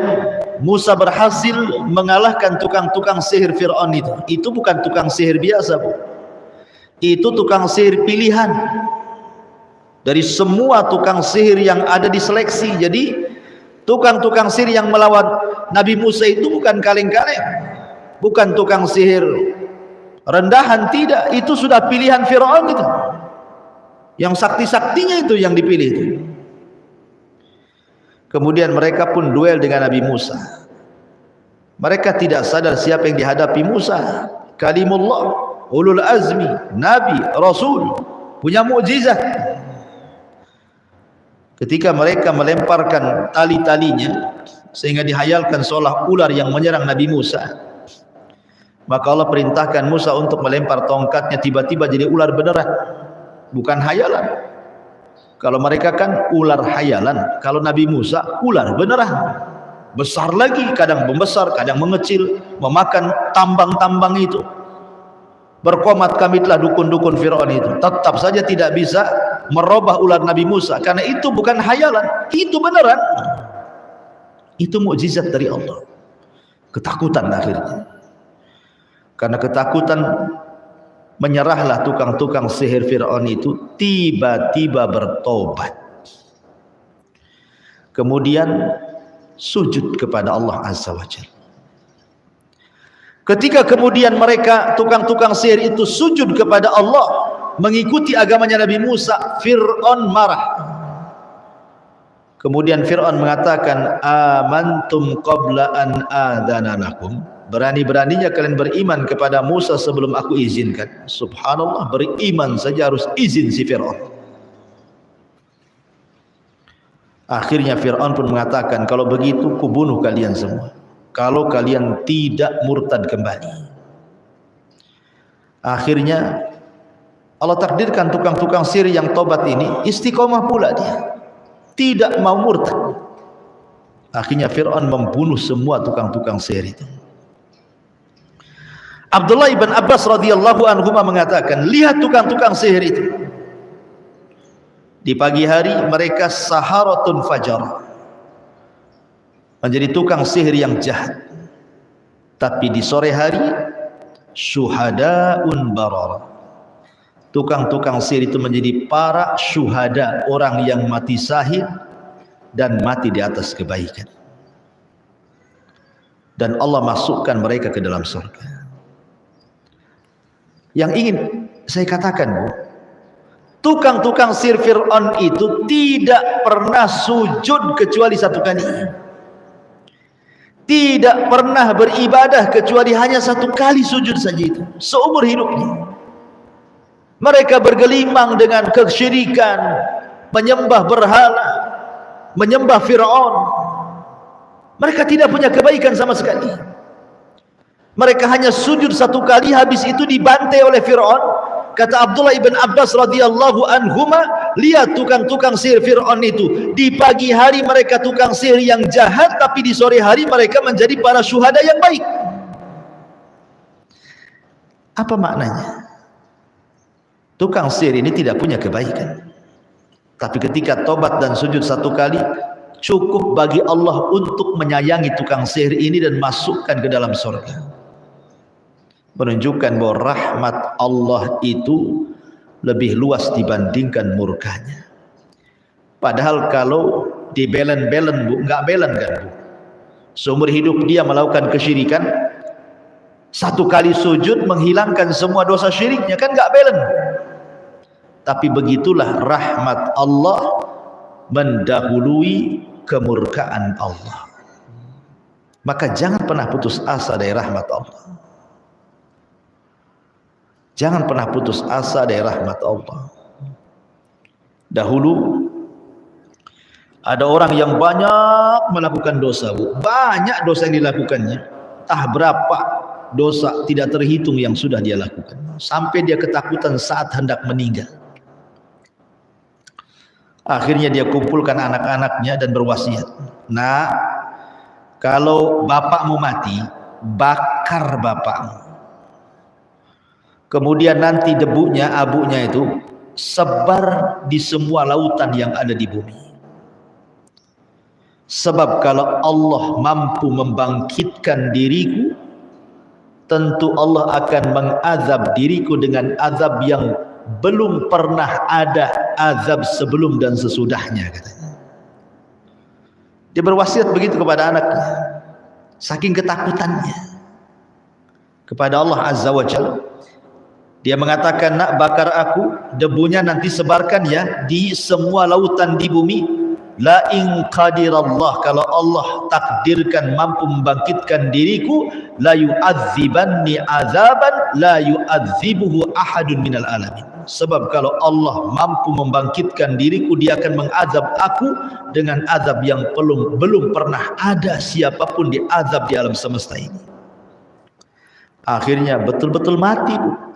Musa berhasil mengalahkan tukang-tukang sihir Fir'aun itu. Itu bukan tukang sihir biasa, Bu. Itu tukang sihir pilihan. Dari semua tukang sihir yang ada diseleksi. Jadi tukang-tukang sihir yang melawan Nabi Musa itu bukan kaleng-kaleng, bukan tukang sihir rendahan, tidak. Itu sudah pilihan Fir'aun itu. Yang sakti-saktinya itu yang dipilih itu. Kemudian mereka pun duel dengan Nabi Musa. Mereka tidak sadar siapa yang dihadapi Musa. Kalimullah, ulul azmi, Nabi, Rasul, punya mukjizat. Ketika mereka melemparkan tali-talinya sehingga dihayalkan seolah ular yang menyerang Nabi Musa, maka Allah perintahkan Musa untuk melempar tongkatnya, tiba-tiba jadi ular beneran, bukan hayalan. Kalau mereka kan ular hayalan, kalau Nabi Musa ular beneran, besar lagi, kadang membesar, kadang mengecil, memakan tambang-tambang itu. Berkomat kamitlah dukun-dukun Fir'aun itu, tetap saja tidak bisa merubah ular Nabi Musa, karena itu bukan hayalan, itu beneran. Itu mukjizat dari Allah. Ketakutan akhirnya. Karena ketakutan, menyerahlah tukang-tukang sihir Fir'aun itu, tiba-tiba bertobat. Kemudian sujud kepada Allah Azza wa Jalla. Ketika kemudian mereka tukang-tukang sihir itu sujud kepada Allah, mengikuti agamanya Nabi Musa, Fir'aun marah. Kemudian Fir'aun mengatakan, amantum qabla an adzana lakum. Berani-beraninya kalian beriman kepada Musa sebelum aku izinkan. Subhanallah, beriman saja harus izin si Fir'aun. Akhirnya Fir'aun pun mengatakan, kalau begitu kubunuh kalian semua, kalau kalian tidak murtad kembali. Akhirnya Allah takdirkan tukang-tukang sihir yang tobat ini istiqomah pula dia, tidak mau murtad. Akhirnya Fir'aun membunuh semua tukang-tukang sihir itu. Abdullah ibn Abbas radhiyallahu anhuma mengatakan, lihat tukang-tukang sihir itu. Di pagi hari mereka saharatun fajar, menjadi tukang sihir yang jahat. Tapi di sore hari syuhadaun barara. Tukang-tukang sihir itu menjadi para syuhada, orang yang mati syahid dan mati di atas kebaikan. Dan Allah masukkan mereka ke dalam surga. Yang ingin saya katakan, Bu, tukang-tukang sihir Fir'aun itu tidak pernah sujud kecuali satu kali. Tidak pernah beribadah kecuali hanya satu kali sujud saja itu, seumur hidupnya. Mereka bergelimang dengan kesyirikan, menyembah berhala, menyembah Fir'aun. Mereka tidak punya kebaikan sama sekali. Mereka hanya sujud satu kali, habis itu dibantai oleh Fir'aun. Kata Abdullah ibn Abbas radhiyallahu anhuma, lihat tukang-tukang sihir Fir'aun itu. Di pagi hari mereka tukang sihir yang jahat, tapi di sore hari mereka menjadi para syuhada yang baik. Apa maknanya? Tukang sihir ini tidak punya kebaikan, tapi ketika tobat dan sujud satu kali, cukup bagi Allah untuk menyayangi tukang sihir ini dan masukkan ke dalam surga. Menunjukkan bahwa rahmat Allah itu lebih luas dibandingkan murkanya. Padahal kalau dibelen-belen, Bu, enggak belen kan, Bu. Seumur hidup dia melakukan kesyirikan, satu kali sujud menghilangkan semua dosa syiriknya, kan enggak belen. Tapi begitulah rahmat Allah mendahului kemurkaan Allah. Maka jangan pernah putus asa dari rahmat Allah. Jangan pernah putus asa dari rahmat Allah. Dahulu ada orang yang banyak melakukan dosa, Bu. Banyak dosa yang dilakukannya. Entah berapa dosa tidak terhitung yang sudah dia lakukan. Sampai dia ketakutan saat hendak meninggal. Akhirnya dia kumpulkan anak-anaknya dan berwasiat. Nah, kalau bapakmu mati, bakar bapakmu. Kemudian nanti debunya, abunya itu sebar di semua lautan yang ada di bumi. Sebab kalau Allah mampu membangkitkan diriku, tentu Allah akan mengazab diriku dengan azab yang belum pernah ada azab sebelum dan sesudahnya, katanya. Dia berwasiat begitu kepada anaknya, saking ketakutannya kepada Allah Azza wa Jalla. Dia mengatakan, nak, bakar aku, debunya nanti sebarkan ya di semua lautan di bumi. La in qadirallah, kalau Allah takdirkan mampu membangkitkan diriku, la yu'adzibanni azaban la yu'adzibuhu ahadun minal alamin. Sebab kalau Allah mampu membangkitkan diriku, dia akan mengazab aku dengan azab yang belum pernah ada siapapun diazab di alam semesta ini. Akhirnya betul-betul mati, Bu.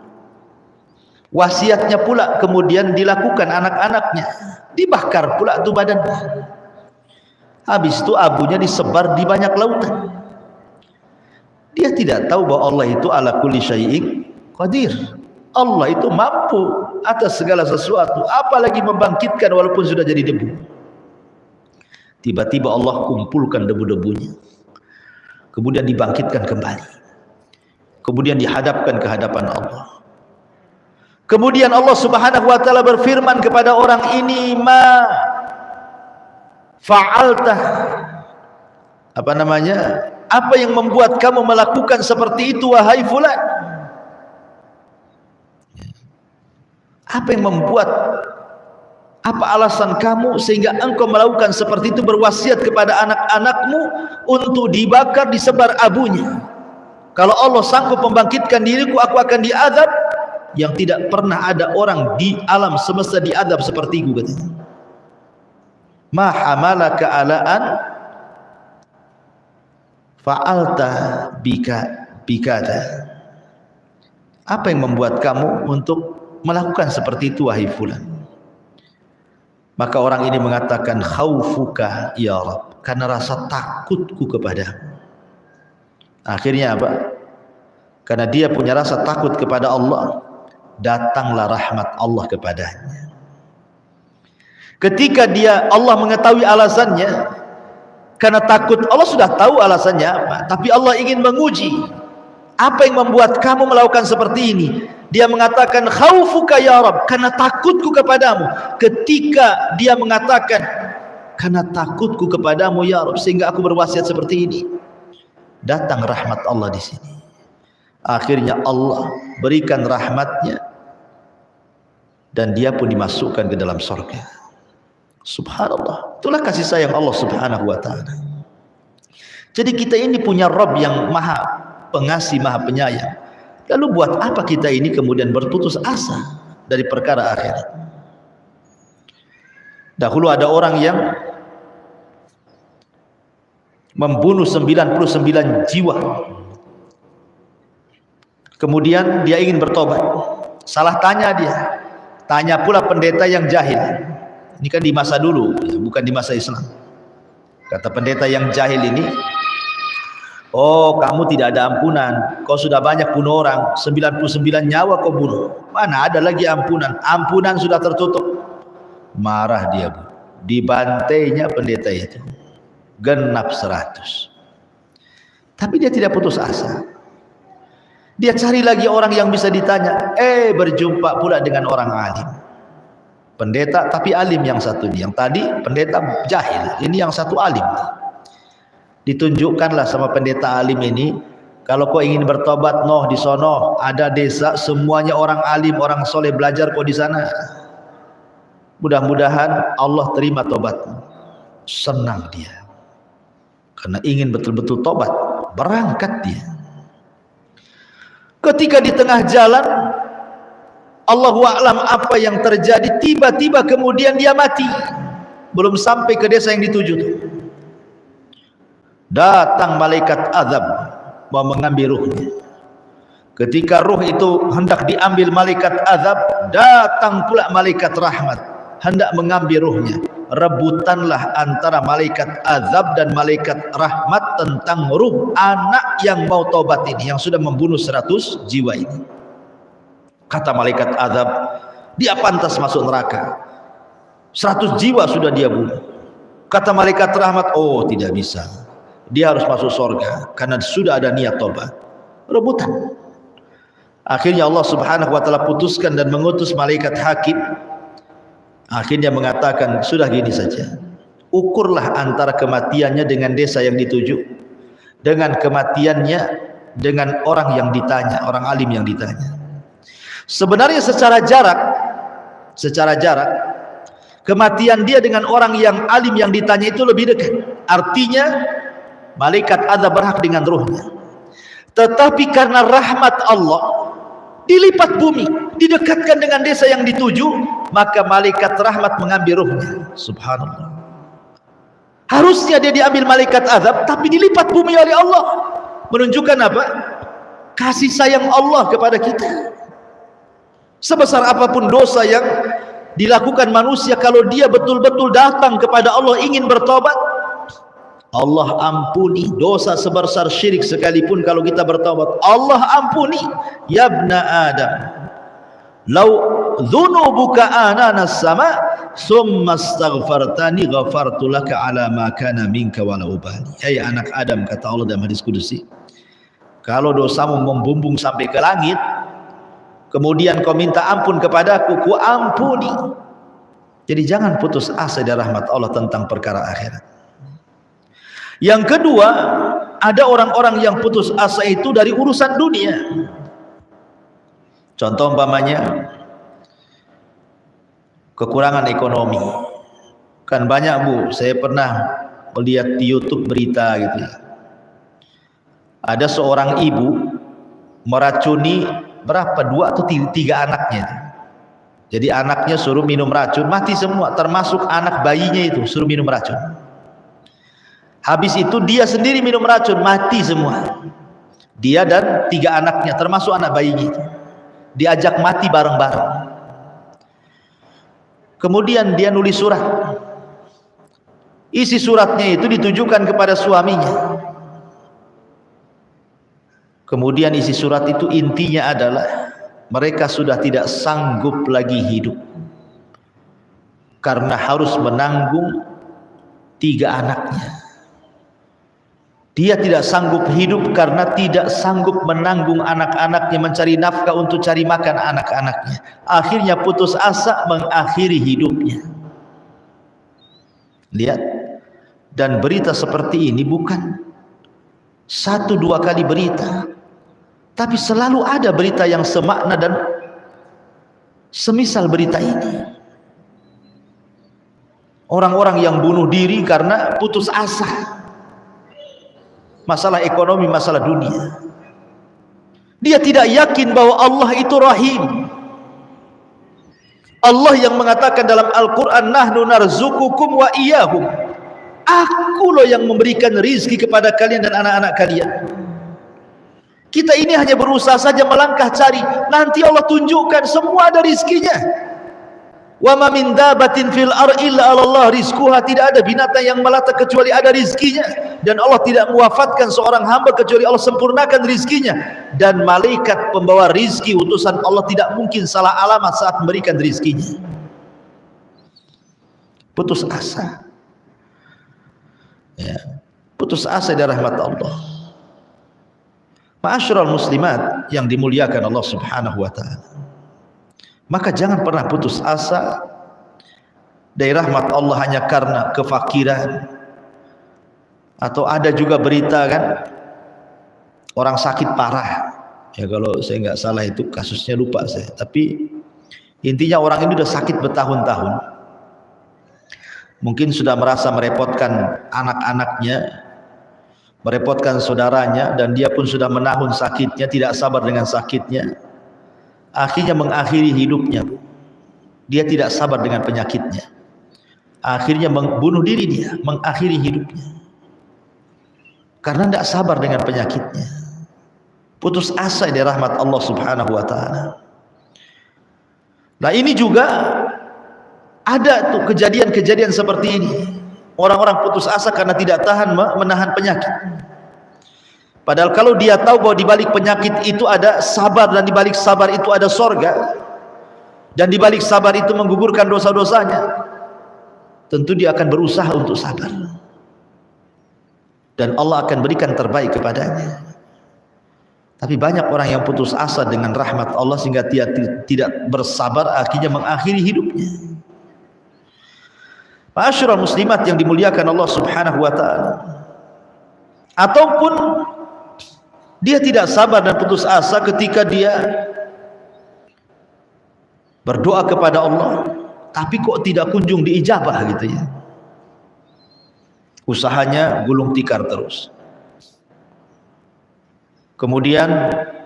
Wasiatnya pula kemudian dilakukan anak-anaknya, dibakar pula tu badannya. Habis itu abunya disebar di banyak lautan. Dia tidak tahu bahwa Allah itu ala kulli syai'in qadir. Allah itu mampu atas segala sesuatu, apalagi membangkitkan walaupun sudah jadi debu. Tiba-tiba Allah kumpulkan debu-debunya, kemudian dibangkitkan kembali, kemudian dihadapkan ke hadapan Allah. Kemudian Allah Subhanahu wa taala berfirman kepada orang ini, ma fa'alta, apa namanya, apa yang membuat kamu melakukan seperti itu wahai fulan? Apa yang membuat, apa alasan kamu sehingga engkau melakukan seperti itu, berwasiat kepada anak-anakmu untuk dibakar, disebar abunya? Kalau Allah sanggup membangkitkan diriku, aku akan diazab yang tidak pernah ada orang di alam semesta diazab sepertiku, katanya. Ma hamalaka alaan fa'alta bikada. Apa yang membuat kamu untuk melakukan seperti itu wahai fulan? Maka orang ini mengatakan, khaufuka ya Rabb, karena rasa takutku kepadamu. Akhirnya apa? Karena dia punya rasa takut kepada Allah, datanglah rahmat Allah kepadanya. Ketika Allah mengetahui alasannya, karena takut, Allah sudah tahu alasannya apa, tapi Allah ingin menguji, apa yang membuat kamu melakukan seperti ini? Dia mengatakan, khaufuka ya Rabb, karena takutku kepadamu. Ketika dia mengatakan, karena takutku kepadamu ya Rabb, sehingga aku berwasiat seperti ini, datang rahmat Allah di sini. Akhirnya Allah berikan rahmatnya dan dia pun dimasukkan ke dalam surga. Subhanallah, itulah kasih sayang Allah Subhanahu wa ta'ala. Jadi kita ini punya Rabb yang maha pengasih, maha penyayang. Lalu buat apa kita ini kemudian berputus asa dari perkara akhirat? Dahulu ada orang yang membunuh 99 jiwa. Kemudian dia ingin bertobat. Salah tanya dia. Tanya pula pendeta yang jahil. Ini kan di masa dulu, bukan di masa Islam. Kata pendeta yang jahil ini, oh, kamu tidak ada ampunan. Kau sudah banyak bunuh orang, 99 nyawa kau bunuh. Mana ada lagi ampunan? Ampunan sudah tertutup. Marah dia, Bu. Dibantainya pendeta itu. Genap 100. Tapi dia tidak putus asa. Dia cari lagi orang yang bisa ditanya. Berjumpa pula dengan orang alim. Pendeta tapi alim yang satu ini. Yang tadi pendeta jahil. Ini yang satu alim. Ditunjukkanlah sama pendeta alim ini, kalau kau ingin bertobat, di sono ada desa semuanya orang alim, orang soleh, belajar kau di sana. Mudah-mudahan Allah terima tobatmu. Senang dia. Karena ingin betul-betul tobat, berangkat dia. Ketika di tengah jalan Allahu a'lam apa yang terjadi, tiba-tiba kemudian dia mati. Belum sampai ke desa yang dituju tuh, datang malaikat azab mau mengambil ruhnya. Ketika ruh itu hendak diambil malaikat azab, datang pula malaikat rahmat hendak mengambil ruhnya. Rebutanlah antara malaikat azab dan malaikat rahmat tentang ruh anak yang mau taubat ini, yang sudah membunuh 100 jiwa ini. Kata malaikat azab, dia pantas masuk neraka, 100 jiwa sudah dia bunuh. Kata malaikat rahmat, oh tidak bisa, dia harus masuk surga karena sudah ada niat taubat. Rebutan. Akhirnya Allah subhanahu wa ta'ala putuskan dan mengutus malaikat hakim. Akhirnya mengatakan, sudah gini saja, ukurlah antara kematiannya dengan desa yang dituju, dengan kematiannya dengan orang yang ditanya, orang alim yang ditanya. Sebenarnya secara jarak kematian dia dengan orang yang alim yang ditanya itu lebih dekat. Artinya malaikat azab berhak dengan ruhnya. Tetapi karena rahmat Allah, dilipat bumi, didekatkan dengan desa yang dituju, maka malaikat rahmat mengambil ruhnya. Subhanallah. Harusnya dia diambil malaikat azab, tapi dilipat bumi oleh Allah. Menunjukkan apa? Kasih sayang Allah kepada kita. Sebesar apapun dosa yang dilakukan manusia, kalau dia betul-betul datang kepada Allah ingin bertobat, Allah ampuni. Dosa sebesar syirik sekalipun kalau kita bertobat, Allah ampuni. Ya ibna Adam, law dhunubuka ananas sama summa astaghfartani ghafartu laka ala ma kana minka wala ubali. Hai anak Adam, kata Allah dalam hadis kudusi, kalau dosamu membumbung sampai ke langit, kemudian kau minta ampun kepadaku, ku ampuni. Jadi jangan putus asa dari rahmat Allah tentang perkara akhirat. Yang kedua, ada orang-orang yang putus asa itu dari urusan dunia. Contoh umpamanya kekurangan ekonomi. Kan banyak Bu, saya pernah melihat di YouTube berita gitu ya. Ada seorang ibu meracuni berapa, 2 atau 3 anaknya. Jadi anaknya suruh minum racun, mati semua, termasuk anak bayinya itu suruh minum racun. Habis itu dia sendiri minum racun, mati semua. Dia dan 3 anaknya, termasuk anak bayinya itu, diajak mati bareng-bareng. Kemudian dia nulis surat. Isi suratnya itu ditujukan kepada suaminya. Kemudian isi surat itu intinya adalah mereka sudah tidak sanggup lagi hidup karena harus menanggung 3 anaknya. Dia tidak sanggup hidup karena tidak sanggup menanggung anak-anaknya, mencari nafkah untuk cari makan anak-anaknya. Akhirnya putus asa mengakhiri hidupnya. Lihat, dan berita seperti ini bukan 1-2 kali berita, tapi selalu ada berita yang semakna dan semisal berita ini. Orang-orang yang bunuh diri karena putus asa, masalah ekonomi, masalah dunia. Dia tidak yakin bahwa Allah itu rahim. Allah yang mengatakan dalam Al-Quran, nahnu narzukukum wa iyahum, aku loh yang memberikan rizki kepada kalian dan anak-anak kalian. Kita ini hanya berusaha saja melangkah cari, nanti Allah tunjukkan semua ada rizkinya. Wa ma min dabatin fil ardi illa 'ala Allah rizquha, tidak ada binatang yang melata kecuali ada rizkinya, dan Allah tidak mewafatkan seorang hamba kecuali Allah sempurnakan rizkinya. Dan malaikat pembawa rizki utusan Allah tidak mungkin salah alamat saat memberikan rizkinya. Putus asa, ya, putus asa dari rahmat Allah. Ma'asyiral muslimat yang dimuliakan Allah subhanahu wa ta'ala, maka jangan pernah putus asa dari rahmat Allah hanya karena kefakiran. Atau ada juga berita kan, orang sakit parah, ya kalau saya nggak salah itu kasusnya, lupa saya, tapi intinya orang ini sudah sakit bertahun-tahun, mungkin sudah merasa merepotkan anak-anaknya, merepotkan saudaranya, dan dia pun sudah menahun sakitnya, tidak sabar dengan sakitnya. akhirnya mengakhiri hidupnya. Dia tidak sabar dengan penyakitnya, akhirnya membunuh diri, dia mengakhiri hidupnya karena tidak sabar dengan penyakitnya. Putus asa dari rahmat Allah Subhanahu wa taala. Nah, ini juga ada tuh kejadian-kejadian seperti ini. Orang-orang putus asa karena tidak tahan menahan penyakit. Padahal kalau dia tahu bahwa di balik penyakit itu ada sabar, dan di balik sabar itu ada sorga, dan di balik sabar itu menggugurkan dosa-dosanya, tentu dia akan berusaha untuk sabar, dan Allah akan berikan terbaik kepadanya. Tapi banyak orang yang putus asa dengan rahmat Allah sehingga dia tidak bersabar, akhirnya mengakhiri hidupnya. Ma'asyiral muslimat yang dimuliakan Allah Subhanahu wa taala. Ataupun dia tidak sabar dan putus asa ketika dia berdoa kepada Allah, tapi kok tidak kunjung diijabah gitu ya. Usahanya gulung tikar terus. Kemudian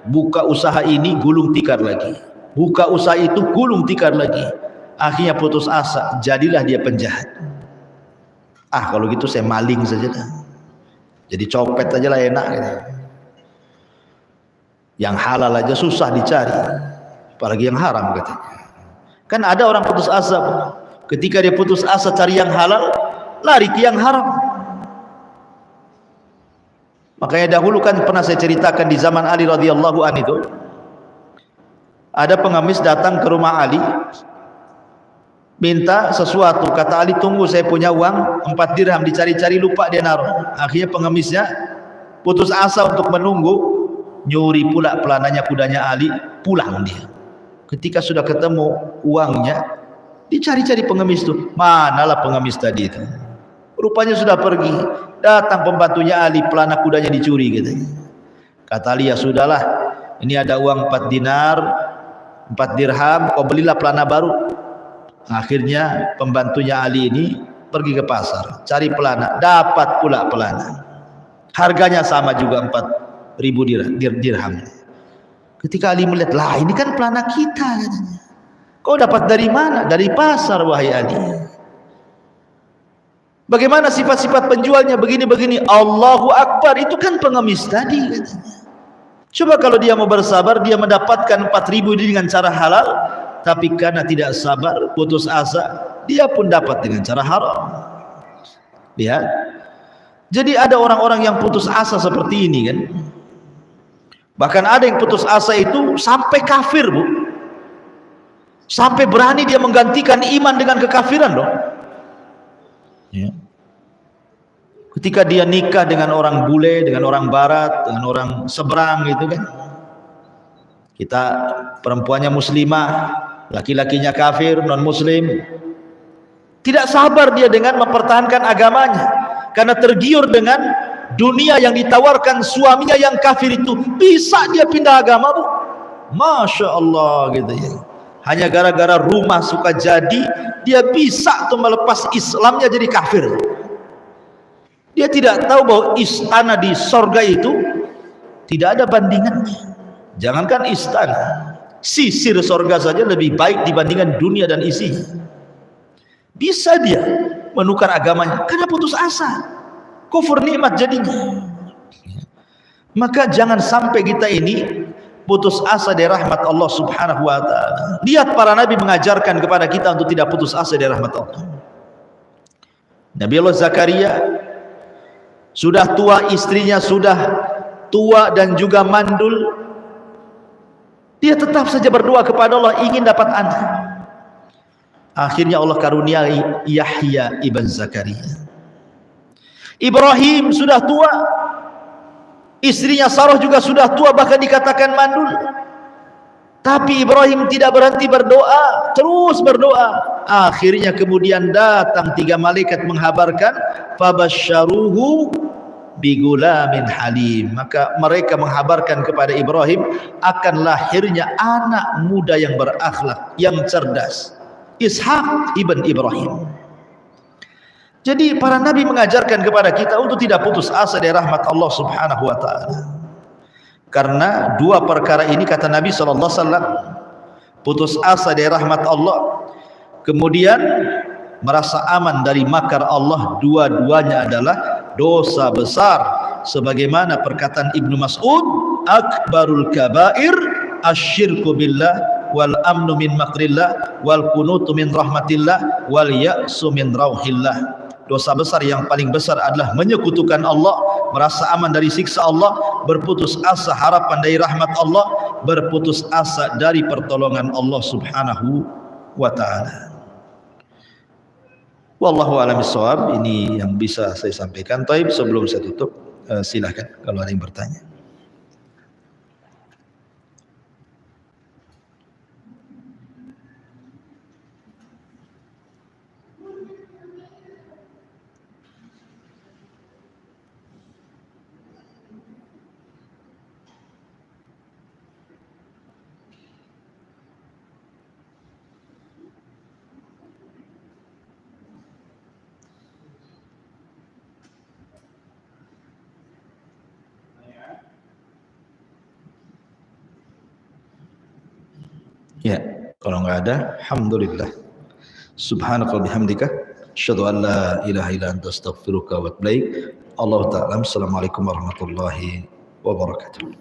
buka usaha ini, gulung tikar lagi. Buka usaha itu, gulung tikar lagi. Akhirnya putus asa, jadilah dia penjahat. Kalau gitu saya maling saja dah. Jadi copet aja lah, enak gitu. Yang halal aja susah dicari, apalagi yang haram katanya. Kan ada orang putus asa, ketika dia putus asa cari yang halal, lari ke yang haram. Makanya dahulu kan pernah saya ceritakan di zaman Ali radhiyallahu anhu itu, ada pengemis datang ke rumah Ali minta sesuatu. Kata Ali, tunggu, saya punya uang 4 dirham, dicari-cari lupa dia naruh. Akhirnya pengemisnya putus asa untuk menunggu, nyuri pula pelananya kudanya Ali, pulang dia. Ketika sudah ketemu uangnya, dicari-cari pengemis itu, manalah pengemis tadi itu, rupanya sudah pergi. Datang pembantunya Ali, pelana kudanya dicuri gitu. Kata Ali, ya sudahlah, ini ada uang 4 dinar, 4 dirham, kau belilah pelana baru. Akhirnya pembantunya Ali ini pergi ke pasar, cari pelana, dapat pula pelana. Harganya sama juga 4.000 dirham. Ketika Ali melihat, lah ini kan pelana kita katanya. Kau dapat dari mana? Dari pasar, wahai Ali. Bagaimana sifat-sifat penjualnya? Begini-begini. Allahu Akbar, itu kan pengemis tadi katanya. Coba kalau dia mau bersabar, dia mendapatkan 4.000 dengan cara halal, tapi karena tidak sabar, putus asa, dia pun dapat dengan cara haram. Lihat. Jadi ada orang-orang yang putus asa seperti ini kan. Bahkan ada yang putus asa itu sampai kafir, Bu. Sampai berani dia menggantikan iman dengan kekafiran dong. Ya. Ketika dia nikah dengan orang bule, dengan orang barat, dengan orang seberang gitu kan. Kita perempuannya muslimah, laki-lakinya kafir, non muslim. Tidak sabar dia dengan mempertahankan agamanya, karena tergiur dengan dunia yang ditawarkan suaminya yang kafir itu. Bisa dia pindah agama, Bu. Masya Allah gitu ya. Hanya gara-gara rumah suka jadi, dia bisa tuh melepas Islamnya jadi kafir. Dia tidak tahu bahwa istana di sorga itu tidak ada bandingannya. Jangankan istana, sisir sorga saja lebih baik dibandingkan dunia dan isinya. Bisa dia menukar agamanya karena putus asa, kufur nikmat jadinya. Maka jangan sampai kita ini putus asa dari rahmat Allah Subhanahu wa taala. Lihat para nabi mengajarkan kepada kita untuk tidak putus asa dari rahmat Allah. Nabi Allah Zakaria sudah tua, istrinya sudah tua dan juga mandul. Dia tetap saja berdoa kepada Allah ingin dapat anak. Akhirnya Allah karuniai Yahya ibn Zakaria. Ibrahim sudah tua, istrinya Sarah juga sudah tua, bahkan dikatakan mandul. Tapi Ibrahim tidak berhenti berdoa, terus berdoa. Akhirnya kemudian datang 3 malaikat menghabarkan, fabasyaruhu bigulamin halim. Maka mereka menghabarkan kepada Ibrahim akan lahirnya anak muda yang berakhlak, yang cerdas, Ishak ibn Ibrahim. Jadi para nabi mengajarkan kepada kita untuk tidak putus asa dari rahmat Allah Subhanahu wa taala. Karena 2 perkara ini kata Nabi sallallahu alaihi wasallam putus asa dari rahmat Allah, kemudian merasa aman dari makar Allah, dua-duanya adalah dosa besar. Sebagaimana perkataan Ibnu Mas'ud, akbarul kabair asyirku billah wal amnu min makrillah wal kunutu min rahmatillah wal ya'su min rauhillah. Dosa besar yang paling besar adalah menyekutukan Allah, merasa aman dari siksa Allah, berputus asa harapan dari rahmat Allah, berputus asa dari pertolongan Allah Subhanahu wa ta'ala. Wallahu a'lam bishawab. Ini yang bisa saya sampaikan. Taib, sebelum saya tutup, silakan kalau ada yang bertanya. Ya, kalau nggak ada, alhamdulillah. Subhanaka bihamdika, asyhadu an la ilaha illa anta astaghfiruka wa atubu ilaik. Allahu ta'ala. Assalamualaikum warahmatullahi wabarakatuh.